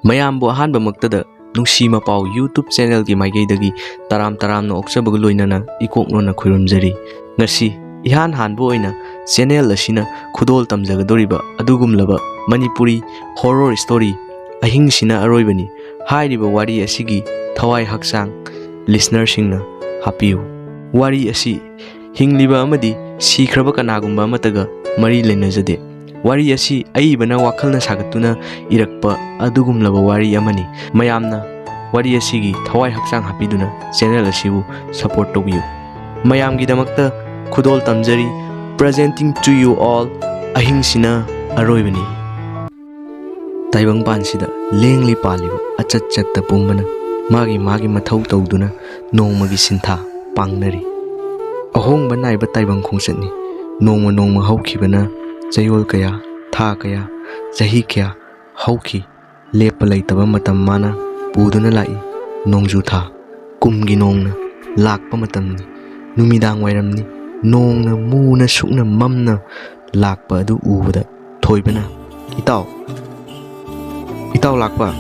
ꯃꯌꯥꯝꯕꯨ ꯑꯍꯥꯟꯕꯃꯛꯇꯗ ꯅꯨꯡꯁꯤ ꯃꯄꯥꯎ ꯌꯨꯇ꯭ꯌꯨꯕ ꯆꯦꯅꯦꯜꯒꯤ ꯃꯥꯏꯀꯩꯗꯒꯤ ꯇꯔꯥꯝꯅ ꯑꯣꯛꯆꯕꯒ ꯂꯣꯏꯅꯅ ꯏꯀꯣꯛꯅꯣꯅ ꯈꯨꯔꯨꯝꯖꯔꯤ꯫ ꯉꯁꯤ ꯏꯍꯥꯟ ꯍꯥꯟꯕ ꯑꯣꯏꯅ ꯆꯦꯅꯦꯜ ꯑꯁꯤꯅ ꯈꯨꯗꯣꯜ ꯇꯝꯖꯒꯗꯧꯔꯤꯕ ꯑꯗꯨꯒꯨꯝꯂꯕ ꯃꯅꯤꯄꯨꯔꯤ ꯍꯣꯔꯔ ꯁ꯭ꯇꯣꯔꯤ ꯑꯍꯤꯡꯁꯤꯅ ꯑꯔꯣꯏꯕꯅꯤ ꯍꯥꯏꯔꯤꯕ ꯋꯥꯔꯤ ꯑꯁꯤꯒꯤ ꯊꯋꯥꯏ ꯍꯛꯆꯥꯡ ꯂꯤꯁꯅꯔꯁꯤꯡꯅ ꯍꯥꯞꯄꯤꯌꯨ꯫ ꯋꯥꯔꯤ ꯑꯁꯤ ꯍꯤꯡꯂꯤꯕ ꯑꯃꯗꯤ ꯁꯤꯈ꯭ꯔꯕ ꯀꯅꯥꯒꯨꯝꯕ ꯑꯃꯠꯇꯒ ꯃꯔꯤ ꯂꯩꯅꯖꯗꯦ꯫ ꯋꯥꯔꯤ ꯑꯁꯤ ꯑꯏꯕꯅ ꯋꯥꯈꯜꯅ ꯁꯥꯒꯠꯇꯨꯅ ꯏꯔꯛꯄ ꯑꯗꯨꯒꯨꯝꯂꯕ ꯋꯥꯔꯤ ꯑꯃꯅꯤ꯫ ꯃꯌꯥꯝꯅ ꯋꯥꯔꯤ ꯑꯁꯤꯒꯤ ꯊꯋꯥꯏ ꯍꯛꯆꯥꯡ ꯍꯥꯞꯄꯤꯗꯨꯅ ꯆꯦꯅꯦꯜ ꯑꯁꯤꯕꯨ ꯁꯄꯣꯔꯠ ꯇꯧꯕꯤꯌꯨ꯫ ꯃꯌꯥꯝꯒꯤꯗꯃꯛꯇ ꯈꯨꯗꯣꯜ ꯇꯝꯖꯔꯤ꯫ ꯄ꯭ꯔꯖꯦꯟꯇꯤꯡ ꯇꯨ ꯌꯨ ꯑꯣꯜ ꯑꯍꯤꯡꯁꯤꯅ ꯑꯔꯣꯏꯕꯅꯤ꯫ ꯇꯥꯏꯕꯪꯄꯥꯟꯁꯤꯗ ꯂꯦꯡꯂꯤ ꯄꯥꯜꯂꯤꯕ ꯑꯆꯠ ꯆꯠꯇ ꯄꯨꯝꯕꯅ ꯃꯥꯒꯤ ꯃꯊꯧ ꯇꯧꯗꯨꯅ ꯅꯣꯡꯃꯒꯤ ꯁꯤꯟꯊꯥ ꯄꯥꯡꯅꯔꯤ꯫ ꯑꯍꯣꯡꯕ ꯅꯥꯏꯕ ꯇꯥꯏꯕꯪ ꯈꯣꯡꯆꯠꯅꯤ꯫ ꯅꯣꯡꯃ ꯍꯧꯈꯤꯕꯅ ꯆꯌꯣꯜ ꯀꯌా, ꯊꯥ ꯀꯌా, ꯆꯍꯤ ꯀꯌꯥ ꯍꯧꯈꯤ꯫ ꯂꯦꯞꯄ ꯂꯩꯇꯕ ꯃꯇꯝ ꯃꯥꯅ ꯄꯨꯗꯨꯅ ꯂꯥꯛꯏ꯫ ꯅꯣꯡꯖꯨ ꯊꯥ ꯀꯨꯝꯒꯤ ꯅꯣꯡꯅ ꯂꯥꯛꯄ ꯃꯇꯝꯅꯤ꯫ ꯅꯨꯃꯤꯗꯥꯡ ꯋꯥꯏꯔꯝꯅꯤ꯫ ꯅꯣꯡꯅ ꯃꯨꯅ ꯁꯨꯛꯅ ꯃꯝꯅ ꯂꯥꯛꯄ ꯑꯗꯨ ꯎꯕꯗ ꯊꯣꯏꯕꯅ "ꯏꯇꯥꯎ ꯂꯥꯛꯄ,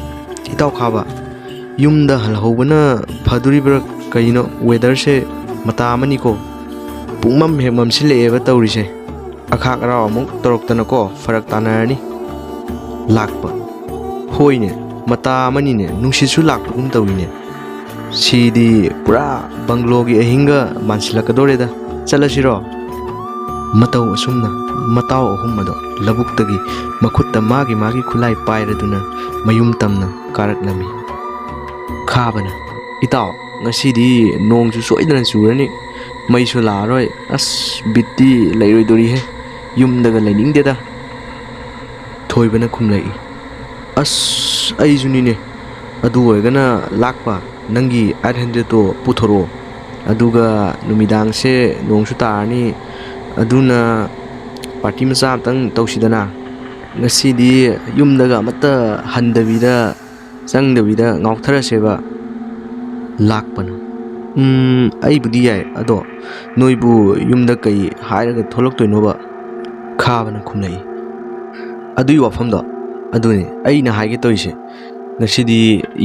ꯏꯇꯥꯎ ꯈꯥꯕ, ꯌꯨꯝꯗ ꯍꯜꯍꯧꯕꯅ ꯐꯗꯣꯔꯤꯕ꯭ꯔꯥ ꯀꯩꯅꯣ? ꯋꯦꯗꯔꯁꯦ ꯃꯇꯥ ꯑꯃꯅꯤꯀꯣ, ꯄꯨꯡꯃꯝ ꯍꯦꯛ ꯃꯝꯁꯤꯜꯂꯛꯑꯦꯕ ꯇꯧꯔꯤꯁꯦ꯫ ꯑꯈꯥꯛ ꯑꯔꯥꯎ ꯑꯃꯨꯛ ꯇꯧꯔꯛꯇꯅꯀꯣ ꯐꯔꯛ ꯇꯥꯅꯔꯅꯤ." ꯂꯥꯛꯄ: "ꯍꯣꯏꯅꯦ, ꯃꯇꯥ ꯑꯃꯅꯤꯅꯦ, ꯅꯨꯡꯁꯤꯠꯁꯨ ꯂꯥꯛꯄꯒꯨꯝ ꯇꯧꯏꯅꯦ꯫ ꯁꯤꯗꯤ ꯄꯨꯔꯥ ꯕꯪꯒ꯭ꯂꯣꯒꯤ ꯑꯍꯤꯡꯒ ꯃꯥꯟꯁꯤꯜꯂꯛꯀꯗꯣꯔꯦꯗ, ꯆꯠꯂꯁꯤꯔꯣ?" ꯃꯇꯧ ꯑꯁꯨꯝꯅ ꯃꯇꯥꯎ ꯑꯍꯨꯝ ꯑꯗꯣ ꯂꯧꯕꯨꯛꯇꯒꯤ ꯃꯈꯨꯠꯇ ꯃꯥꯒꯤ ꯈꯨꯠꯂꯥꯏ ꯄꯥꯏꯔꯗꯨꯅ ꯃꯌꯨꯝ ꯇꯝꯅ ꯀꯥꯔꯛꯂꯝꯃꯤ꯫ ꯈꯥꯕꯅ: "ꯏꯇꯥꯎ, ꯉꯁꯤꯗꯤ ꯅꯣꯡꯁꯨ ꯁꯣꯏꯗꯅ ꯆꯨꯔꯅꯤ, ꯃꯩꯁꯨ ꯂꯥꯛꯑꯔꯣꯏ, ꯕꯤꯠꯇꯤ ꯂꯩꯔꯣꯏꯗꯣꯔꯤꯍꯦ, ꯌꯨꯝꯗꯒ ꯂꯩꯅꯤꯡꯗꯦꯗ." ꯊꯣꯏꯕꯅ ꯈꯨꯝꯂꯛꯏ: "ꯑꯩꯁꯨꯅꯤꯅꯦ, ꯑꯗꯨ ꯑꯣꯏꯔꯒꯅ ꯂꯥꯛꯄ, ꯅꯪꯒꯤ 800ꯇꯣ ꯄꯨꯊꯣꯔꯛꯑꯣ, ꯑꯗꯨꯒ ꯅꯨꯃꯤꯗꯥꯡꯁꯦ ꯅꯣꯡꯁꯨ ꯇꯥꯔꯅꯤ, ꯑꯗꯨꯅ ꯄꯥꯔꯇꯤ ꯃꯆꯥ ꯑꯝꯇꯪ ꯇꯧꯁꯤꯗꯅ. ꯉꯁꯤꯗꯤ ꯌꯨꯝꯗꯒ ꯑꯃꯠꯇ ꯆꯪꯗꯕꯤꯗ ꯉꯥꯎꯊꯔꯁꯦꯕ." ꯂꯥꯛꯄꯅ: "ꯑꯩꯕꯨꯗꯤ ꯌꯥꯏ, ꯑꯗꯣ ꯅꯣꯏꯕꯨ ꯌꯨꯝꯗ ꯀꯩ ꯍꯥꯏꯔꯒ ꯊꯣꯛꯂꯛꯇꯣꯏꯅꯣꯕ?" ꯈꯥꯕꯅ ꯈꯨꯝꯂꯛꯏ: "ꯑꯗꯨꯒꯤ ꯋꯥꯐꯝꯗꯣ ꯑꯗꯨꯅꯤ ꯑꯩꯅ ꯍꯥꯏꯒꯦ ꯇꯧꯔꯤꯁꯦ꯫ ꯉꯁꯤꯗꯤ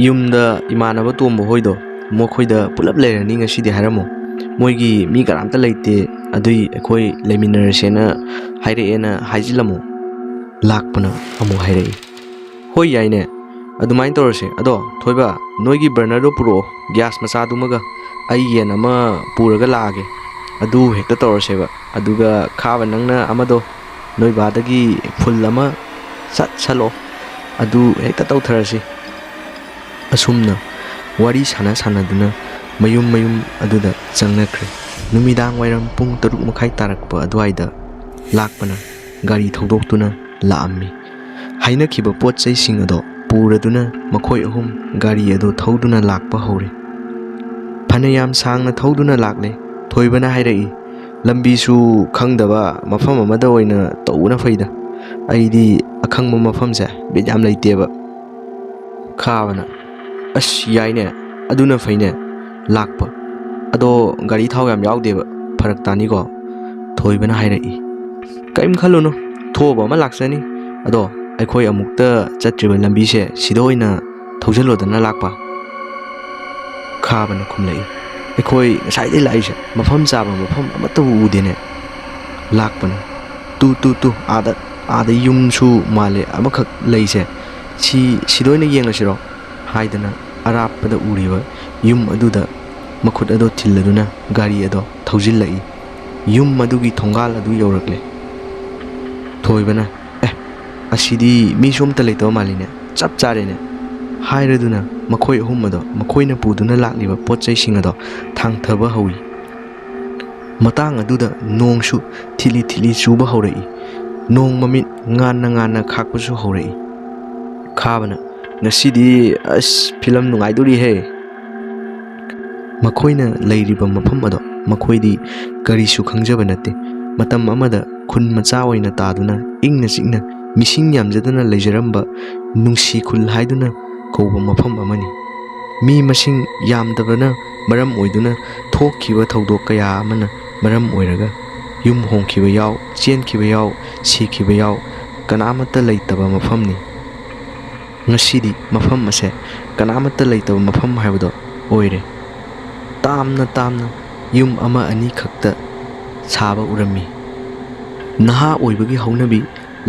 ꯌꯨꯝꯗ ꯏꯃꯥꯟꯅꯕ ꯇꯣꯝꯕ ꯍꯣꯏꯗꯣ, ꯃꯈꯣꯏꯗ ꯄꯨꯂꯞ ꯂꯩꯔꯅꯤ ꯉꯁꯤꯗꯤ ꯍꯥꯏꯔꯝꯃꯣ꯫ ꯃꯣꯏꯒꯤ ꯃꯤ ꯀꯅꯥꯝꯇ ꯂꯩꯇꯦ, ꯑꯗꯨꯏ ꯑꯩꯈꯣꯏ ꯂꯩꯃꯤꯟꯅꯔꯁꯦꯅ ꯍꯥꯏꯔꯛꯑꯦꯅ ꯍꯥꯏꯖꯤꯜꯂꯝꯃꯣ." ꯂꯥꯛꯄꯅ ꯑꯃꯨꯛ ꯍꯥꯏꯔꯛꯏ: "ꯍꯣꯏ ꯌꯥꯏꯅꯦ, ꯑꯗꯨꯃꯥꯏꯅ ꯇꯧꯔꯁꯦ꯫ ꯑꯗꯣ ꯊꯣꯏꯕ, ꯅꯣꯏꯒꯤ ꯕꯔꯅꯔꯗꯣ ꯄꯨꯔꯛꯑꯣ, ꯒ꯭ꯌꯥꯁ ꯃꯆꯥꯗꯨꯃꯒ, ꯑꯩ ꯌꯦꯟ ꯑꯃ ꯄꯨꯔꯒ ꯂꯥꯛꯑꯒꯦ, ꯑꯗꯨ ꯍꯦꯛꯇ ꯇꯧꯔꯁꯦꯕ꯫ ꯑꯗꯨꯒ ꯈꯥꯕ, ꯅꯪꯅ ꯑꯃꯗꯣ ꯅꯣꯏ ꯕꯥꯗꯒꯤ ꯐꯨꯜ ꯑꯃ ꯁꯠꯂꯛꯑꯣ, ꯑꯗꯨ ꯍꯦꯛꯇ ꯇꯧꯊꯔꯁꯤ." ꯑꯁꯨꯝꯅ ꯋꯥꯔꯤ ꯁꯥꯟꯅꯗꯨꯅ ꯃꯌꯨꯝ ꯑꯗꯨꯗ ꯆꯪꯅꯈ꯭ꯔꯦ꯫ ꯅꯨꯃꯤꯗꯥꯡ ꯋꯥꯏꯔꯝ ꯄꯨꯡ 6:30 ꯇꯥꯔꯛꯄ ꯑꯗꯨꯋꯥꯏꯗ ꯂꯥꯛꯄꯅ ꯒꯥꯔꯤ ꯊꯧꯗꯣꯛꯇꯨꯅ ꯂꯥꯛꯑꯝꯃꯤ꯫ ꯍꯥꯏꯅꯈꯤꯕ ꯄꯣꯠ ꯆꯩꯁꯤꯡ ꯑꯗꯣ ꯄꯨꯔꯗꯨꯅ ꯃꯈꯣꯏ ꯑꯍꯨꯝ ꯒꯥꯔꯤ ꯑꯗꯨ ꯊꯧꯗꯨꯅ ꯂꯥꯛꯄ ꯍꯧꯔꯦ꯫ ꯐꯅꯌꯥꯝ ꯁꯥꯡꯅ ꯊꯧꯗꯨꯅ ꯂꯥꯛꯂꯦ꯫ ꯊꯣꯏꯕꯅ ꯍꯥꯏꯔꯛꯏ: "ꯂꯝꯕꯤꯁꯨ ꯈꯪꯗꯕ ꯃꯐꯝ ꯑꯃꯗ ꯑꯣꯏꯅ ꯇꯧꯕꯅ ꯐꯩꯗ, ꯑꯩꯗꯤ ꯑꯈꯪꯕ ꯃꯐꯝꯁꯦ ꯕꯤꯠ ꯌꯥꯝ ꯂꯩꯇꯦꯕ." ꯈꯥꯕꯅ: "ꯌꯥꯏꯅꯦ, ꯑꯗꯨꯅ ꯐꯩꯅꯦ." ꯂꯥꯛꯄ: "ꯑꯗꯣ ꯒꯥꯔꯤ ꯊꯥꯎ ꯌꯥꯝ ꯌꯥꯎꯗꯦꯕ, ꯐꯔꯛ ꯇꯥꯅꯤꯀꯣ?" ꯊꯣꯏꯕꯅ ꯍꯥꯏꯔꯛꯏ: "ꯀꯔꯤꯝ ꯈꯜꯂꯨꯅꯨ, ꯊꯣꯛꯑꯕ ꯑꯃ ꯂꯥꯛꯆꯅꯤ꯫ ꯑꯗꯣ ꯑꯩꯈꯣꯏ ꯑꯃꯨꯛꯇ ꯆꯠꯇ꯭ꯔꯤꯕ ꯂꯝꯕꯤꯁꯦ ꯁꯤꯗ ꯑꯣꯏꯅ ꯊꯧꯖꯤꯜꯂꯣꯗꯅ ꯂꯥꯛꯄ." ꯈꯥꯕꯅ ꯈꯨꯝꯂꯛꯏ: "ꯑꯩꯈꯣꯏ ꯉꯁꯥꯏꯗꯩ ꯂꯥꯛꯏꯁꯦ ꯃꯐꯝ ꯆꯥꯕ ꯃꯐꯝ ꯑꯃꯠꯇꯕꯨ ꯎꯗꯦꯅꯦ." ꯂꯥꯛꯄꯅ: ꯇꯨ ꯑꯥꯗ ꯌꯨꯝꯁꯨ ꯃꯥꯜꯂꯦ ꯑꯃꯈꯛ ꯂꯩꯁꯦ, ꯁꯤꯗ ꯑꯣꯏꯅ ꯌꯦꯡꯂꯁꯤꯔꯣ?" ꯍꯥꯏꯗꯅ ꯑꯔꯥꯞꯄꯗ ꯎꯔꯤꯕ ꯌꯨꯝ ꯑꯗꯨꯗ ꯃꯈꯨꯠ ꯑꯗꯣ ꯊꯤꯜꯂꯗꯨꯅ ꯒꯥꯔꯤ ꯑꯗꯣ ꯊꯧꯖꯤꯜꯂꯛꯏ꯫ ꯌꯨꯝ ꯑꯗꯨꯒꯤ ꯊꯣꯡꯒꯥꯜ ꯑꯗꯨ ꯌꯧꯔꯛꯂꯦ꯫ ꯊꯣꯏꯕꯅ: "ꯑꯁꯤꯗꯤ ꯃꯤꯁꯨ ꯑꯝꯇ ꯂꯩꯇꯕ ꯃꯥꯜꯂꯤꯅꯦ, ꯆꯞ ꯆꯥꯔꯦꯅꯦ." ꯍꯥꯏꯔꯗꯨꯅ ꯃꯈꯣꯏ ꯑꯍꯨꯝ ꯑꯗꯣ ꯃꯈꯣꯏꯅ ꯄꯨꯗꯨꯅ ꯂꯥꯛꯂꯤꯕ ꯄꯣꯠ ꯆꯩꯁꯤꯡ ꯑꯗꯣ ꯊꯥꯡꯊꯕ ꯍꯧꯏ꯫ ꯃꯇꯥꯡ ꯑꯗꯨꯗ ꯅꯣꯡꯁꯨ ꯊꯤꯠꯂꯤ ꯆꯨꯕ ꯍꯧꯔꯛꯏ꯫ ꯅꯣꯡ ꯃꯃꯤꯠ ꯉꯥꯟꯅ ꯈꯥꯛꯄꯁꯨ ꯍꯧꯔꯛꯏ꯫ ꯈꯥꯕꯅ: "ꯉꯁꯤꯗꯤ ꯐꯤꯂꯝ ꯅꯨꯡꯉꯥꯏꯗꯣꯔꯤꯍꯦ." ꯃꯈꯣꯏꯅ ꯂꯩꯔꯤꯕ ꯃꯐꯝ ꯑꯗꯣ ꯃꯈꯣꯏꯗꯤ ꯀꯔꯤꯁꯨ ꯈꯪꯖꯕ ꯅꯠꯇꯦ꯫ ꯃꯇꯝ ꯑꯃꯗ ꯈꯨꯟ ꯃꯆꯥ ꯑꯣꯏꯅ ꯇꯥꯗꯨꯅ ꯏꯪꯅ ꯆꯤꯛꯅ ꯃꯤꯁꯤꯡ ꯌꯥꯝꯖꯗꯅ ꯂꯩꯖꯔꯝꯕ ꯅꯨꯡꯁꯤ ꯈꯨꯜ ꯍꯥꯏꯗꯨꯅ ꯀꯧꯕ ꯃꯐꯝ ꯑꯃꯅꯤ꯫ ꯃꯤ ꯃꯁꯤꯡ ꯌꯥꯝꯗꯕꯅ ꯃꯔꯝ ꯑꯣꯏꯗꯨꯅ ꯊꯣꯛꯈꯤꯕ ꯊꯧꯗꯣꯛ ꯀꯌꯥ ꯑꯃꯅ ꯃꯔꯝ ꯑꯣꯏꯔꯒ ꯌꯨꯝ ꯍꯣꯡꯈꯤꯕ ꯌꯥꯎ, ꯆꯦꯟꯈꯤꯕ ꯌꯥꯎ, ꯁꯤꯈꯤꯕ ꯌꯥꯎ, ꯀꯅꯥꯃꯠꯇ ꯂꯩꯇꯕ ꯃꯐꯝꯅꯤ꯫ ꯉꯁꯤꯗꯤ ꯃꯐꯝ ꯑꯁꯦ ꯀꯅꯥꯃꯠꯇ ꯂꯩꯇꯕ ꯃꯐꯝ ꯍꯥꯏꯕꯗꯣ ꯑꯣꯏꯔꯦ꯫ ꯇꯥꯝꯅ ꯌꯨꯝ ꯑꯃ ꯑꯅꯤ ꯈꯛꯇ ꯁꯥꯕ ꯎꯔꯝꯃꯤ꯫ ꯅꯍꯥ ꯑꯣꯏꯕꯒꯤ ꯍꯧꯅꯕꯤ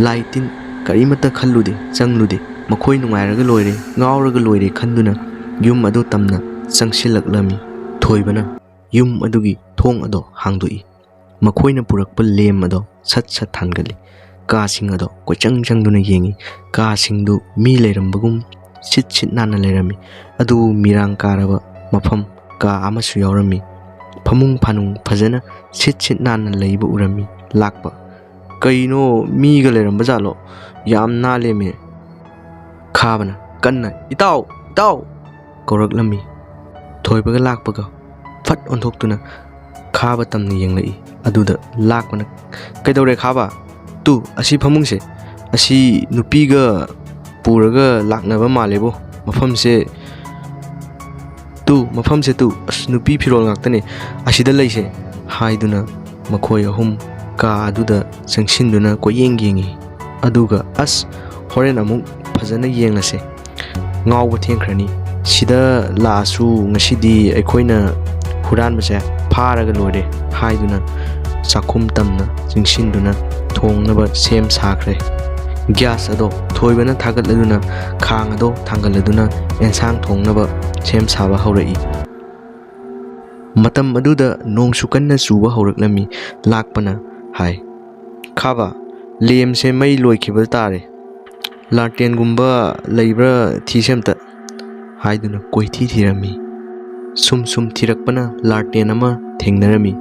ꯂꯥꯏ ꯇꯤꯟ ꯀꯔꯤꯃꯠꯇ ꯈꯜꯂꯨꯗꯦ ꯆꯪꯂꯨꯗꯦ꯫ ꯃꯈꯣꯏ ꯅꯨꯡꯉꯥꯏꯔꯒ ꯂꯣꯏꯔꯦ, ꯉꯥꯎꯔꯒ ꯂꯣꯏꯔꯦ ꯈꯟꯗꯨꯅ ꯌꯨꯝ ꯑꯗꯨ ꯇꯝꯅ ꯆꯪꯁꯤꯜꯂꯛꯂꯝꯃꯤ꯫ ꯊꯣꯏꯕꯅ ꯌꯨꯝ ꯑꯗꯨꯒꯤ ꯊꯣꯡ ꯑꯗꯣ ꯍꯥꯡꯗꯣꯛꯏ꯫ ꯃꯈꯣꯏꯅ ꯄꯨꯔꯛꯄ ꯂꯦꯝ ꯑꯗꯣ ꯁꯠ ꯊꯥꯟꯒꯠꯂꯤ꯫ ꯀꯥꯁꯤꯡ ꯑꯗꯣ ꯀꯣꯏꯆꯪ ꯆꯪꯗꯨꯅ ꯌꯦꯡꯉꯤ꯫ ꯀꯥꯁꯤꯡꯗꯨ ꯃꯤ ꯂꯩꯔꯝꯕꯒꯨꯝ ꯁꯤꯠ ꯅꯥꯟꯅ ꯂꯩꯔꯝꯃꯤ꯫ ꯑꯗꯨꯕꯨ ꯃꯤꯔꯥꯡ ꯀꯥꯔꯕ ꯃꯐꯝ ꯀꯥ ꯑꯃꯁꯨ ꯌꯥꯎꯔꯝꯃꯤ꯫ ꯐꯃꯨꯡ ꯐꯥꯅꯨꯡ ꯐꯖꯅ ꯁꯤꯠ ꯅꯥꯟꯅ ꯂꯩꯕ ꯎꯔꯝꯃꯤ꯫ ꯂꯥꯛꯄ: ꯀꯩꯅꯣ ꯃꯤꯒ ꯂꯩꯔꯝꯕ ꯖꯥꯠꯂꯣ? ꯌꯥꯝ ꯅꯥꯜꯂꯦꯃꯦ꯫ ꯈꯥꯕꯅ ꯀꯟꯅ ꯏꯇꯥꯎ ꯏꯇꯥꯎ ꯀꯧꯔꯛꯂꯝꯃꯤ꯫ ꯊꯣꯏꯕꯒ ꯂꯥꯛꯄꯒ ꯐꯠ ꯑꯣꯟꯊꯣꯛꯇꯨꯅ ꯈꯥꯕ ꯇꯝꯅ ꯌꯦꯡꯂꯛꯏ꯫ ꯑꯗꯨꯗ ꯂꯥꯛꯄꯅ ꯀꯩꯗꯧꯔꯦ ꯈꯥꯕ? ꯇꯨ ꯑꯁꯤ ꯐꯃꯨꯡꯁꯦ ꯑꯁꯤ ꯅꯨꯄꯤꯒ ꯄꯨꯔꯒ ꯂꯥꯛꯅꯕ ꯃꯥꯜꯂꯦꯕꯣ꯫ ꯃꯐꯝꯁꯦ ꯇꯨ ꯑꯁ ꯅꯨꯄꯤ ꯐꯤꯔꯣꯜ ꯉꯥꯛꯇꯅꯦ ꯑꯁꯤꯗ ꯂꯩꯁꯦ ꯍꯥꯏꯗꯨꯅ ꯃꯈꯣꯏ ꯑꯍꯨꯝ ꯀꯥ ꯑꯗꯨꯗ ꯆꯪꯁꯤꯟꯗꯨꯅ ꯀꯣꯏꯌꯦꯡ ꯌꯦꯡꯉꯤ꯫ ꯑꯗꯨꯒ ꯑꯁ ꯍꯣꯔꯦꯟ ꯑꯃꯨꯛ ꯐꯖꯅ ꯌꯦꯡꯂꯁꯦ, ꯉꯥꯎꯕ ꯊꯦꯡꯈ꯭ꯔꯅꯤ꯫ ꯁꯤꯗ ꯂꯥꯛꯑꯁꯨ ꯉꯁꯤꯗꯤ ꯑꯩꯈꯣꯏꯅ ꯍꯨꯔꯥꯟꯕꯁꯦ ꯐꯥꯔꯒ ꯂꯣꯏꯔꯦ ꯍꯥꯏꯗꯨꯅ ꯆꯥꯛꯈꯨꯝ ꯇꯝꯅ ꯆꯪꯁꯤꯟꯗꯨꯅ ꯊꯣꯡꯅꯕ ꯁꯦꯝ ꯁꯥꯈ꯭ꯔꯦ꯫ ꯒ꯭ꯌꯥꯁ ꯑꯗꯣ ꯊꯣꯏꯕꯅ ꯊꯥꯒꯠꯂꯗꯨꯅ ꯈꯥꯡ ꯑꯗꯣ ꯊꯥꯡꯒꯠꯂꯗꯨꯅ ꯑꯦꯟꯁꯥꯡ ꯊꯣꯡꯅꯕ ꯁꯦꯝ ꯁꯥꯕ ꯍꯧꯔꯛꯏ꯫ ꯃꯇꯝ ꯑꯗꯨꯗ ꯅꯣꯡꯁꯨ ꯀꯟꯅ ꯆꯨꯕ ꯍꯧꯔꯛꯂꯝꯃꯤ꯫ ꯂꯥꯛꯄꯅ ꯍꯥꯏ: ꯈꯥꯕ, ꯂꯦꯝꯁꯦ ꯃꯩ ꯂꯣꯏꯈꯤꯕ ꯇꯥꯔꯦ, ꯂꯥꯔꯇꯦꯟꯒꯨꯝꯕ ꯂꯩꯕ꯭ꯔꯥ ꯊꯤꯁꯦ ꯑꯝꯇ ꯍꯥꯏꯗꯨꯅ ꯀꯣꯏꯊꯤ ꯊꯤꯔꯝꯃꯤ꯫ ꯁꯨꯝ ꯊꯤꯔꯛꯄꯅ ꯂꯥꯔꯇꯦꯟ ꯑꯃ ꯊꯦꯡꯅꯔꯝꯃꯤ꯫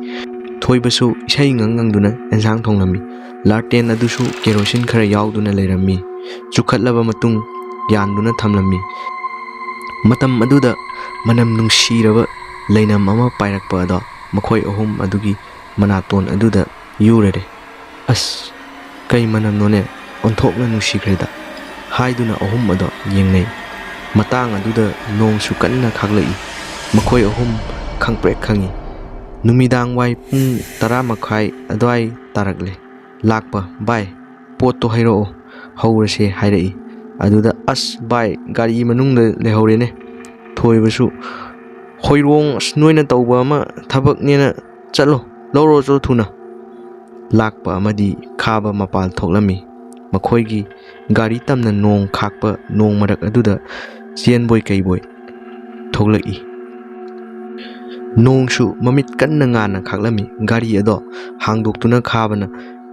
ꯊꯣꯏꯕꯁꯨ ꯏꯁꯩ ꯉꯪꯗꯨꯅ ꯑꯦꯟꯁꯥꯡ ꯊꯣꯡꯂꯝꯃꯤ꯫ ꯂꯥꯔꯇꯦꯟ ꯑꯗꯨꯁꯨ ꯀꯦꯔꯣꯁꯤꯟ ꯈꯔ ꯌꯥꯎꯗꯨꯅ ꯂꯩꯔꯝꯃꯤ꯫ ꯆꯨꯈꯠꯂꯕ ꯃꯇꯨꯡ ꯌꯥꯟꯗꯨꯅ ꯊꯝꯂꯝꯃꯤ꯫ ꯃꯇꯝ ꯑꯗꯨꯗ ꯃꯅꯝ ꯅꯨꯡꯁꯤꯔꯕ ꯂꯩꯅꯝ ꯑꯃ ꯄꯥꯏꯔꯛꯄ ꯑꯗꯣ ꯃꯈꯣꯏ ꯑꯍꯨꯝ ꯑꯗꯨꯒꯤ ꯃꯅꯥꯇꯣꯟ ꯑꯗꯨꯗ ꯌꯨꯔꯔꯦ꯫ ꯑꯁ ꯀꯩ ꯃꯅꯝꯅꯣꯅꯦ, ꯑꯣꯟꯊꯣꯛꯅ ꯅꯨꯡꯁꯤꯈ꯭ꯔꯦꯗ ꯍꯥꯏꯗꯨꯅ ꯑꯍꯨꯝ ꯑꯗꯣ ꯌꯦꯡꯅꯩ꯫ ꯃꯇꯥꯡ ꯑꯗꯨꯗ ꯅꯣꯡꯁꯨ ꯀꯟꯅ ꯈꯥꯛꯂꯛꯏ꯫ ꯃꯈꯣꯏ ꯑꯍꯨꯝ ꯈꯪꯄ꯭ꯔꯦꯛ ꯈꯪꯉꯤ꯫ ꯅꯨꯃꯤꯗꯥꯡ ꯋꯥꯏ ꯄꯨꯡ 10:30 ꯑꯗꯨꯋꯥꯏ ꯇꯥꯔꯛꯂꯦ꯫ ꯂꯥꯛꯄ: ꯚꯥꯏ ꯄꯣꯠꯇꯣ ꯍꯩꯔꯛꯑꯣ, ꯍꯧꯔꯁꯦ ꯍꯥꯏꯔꯛꯏ꯫ ꯑꯗꯨꯗ ꯑꯁ ꯚꯥꯏ ꯒꯥꯔꯤ ꯃꯅꯨꯡꯗ ꯂꯩꯍꯧꯔꯦꯅꯦ꯫ ꯊꯣꯏꯕꯁꯨ ꯍꯣꯏꯔꯣꯡ, ꯅꯣꯏꯅ ꯇꯧꯕ ꯑꯃ ꯊꯕꯛꯅꯦꯅ ꯆꯠꯂꯣ ꯂꯧꯔꯣ ꯆꯠꯂꯣ ꯊꯨꯅ꯫ ꯂꯥꯛꯄ ꯑꯃꯗꯤ ꯈꯥꯕ ꯃꯄꯥꯜ ꯊꯣꯛꯂꯝꯃꯤ꯫ ꯃꯈꯣꯏꯒꯤ ꯒꯥꯔꯤ ꯇꯝꯅ ꯅꯣꯡ ꯈꯥꯛꯄ ꯅꯣꯡ ꯃꯔꯛ ꯑꯗꯨꯗ ꯆꯦꯟꯕꯣꯏ ꯀꯩꯕꯣꯏ ꯊꯣꯛꯂꯛꯏ꯫ ꯅꯣꯡꯁꯨ ꯃꯃꯤꯠ ꯀꯟꯅ ꯉꯥꯟꯅ ꯈꯥꯛꯂꯝꯃꯤ꯫ ꯒꯥꯔꯤ ꯑꯗꯣ ꯍꯥꯡꯗꯣꯛꯇꯨꯅ ꯈꯥꯕꯅ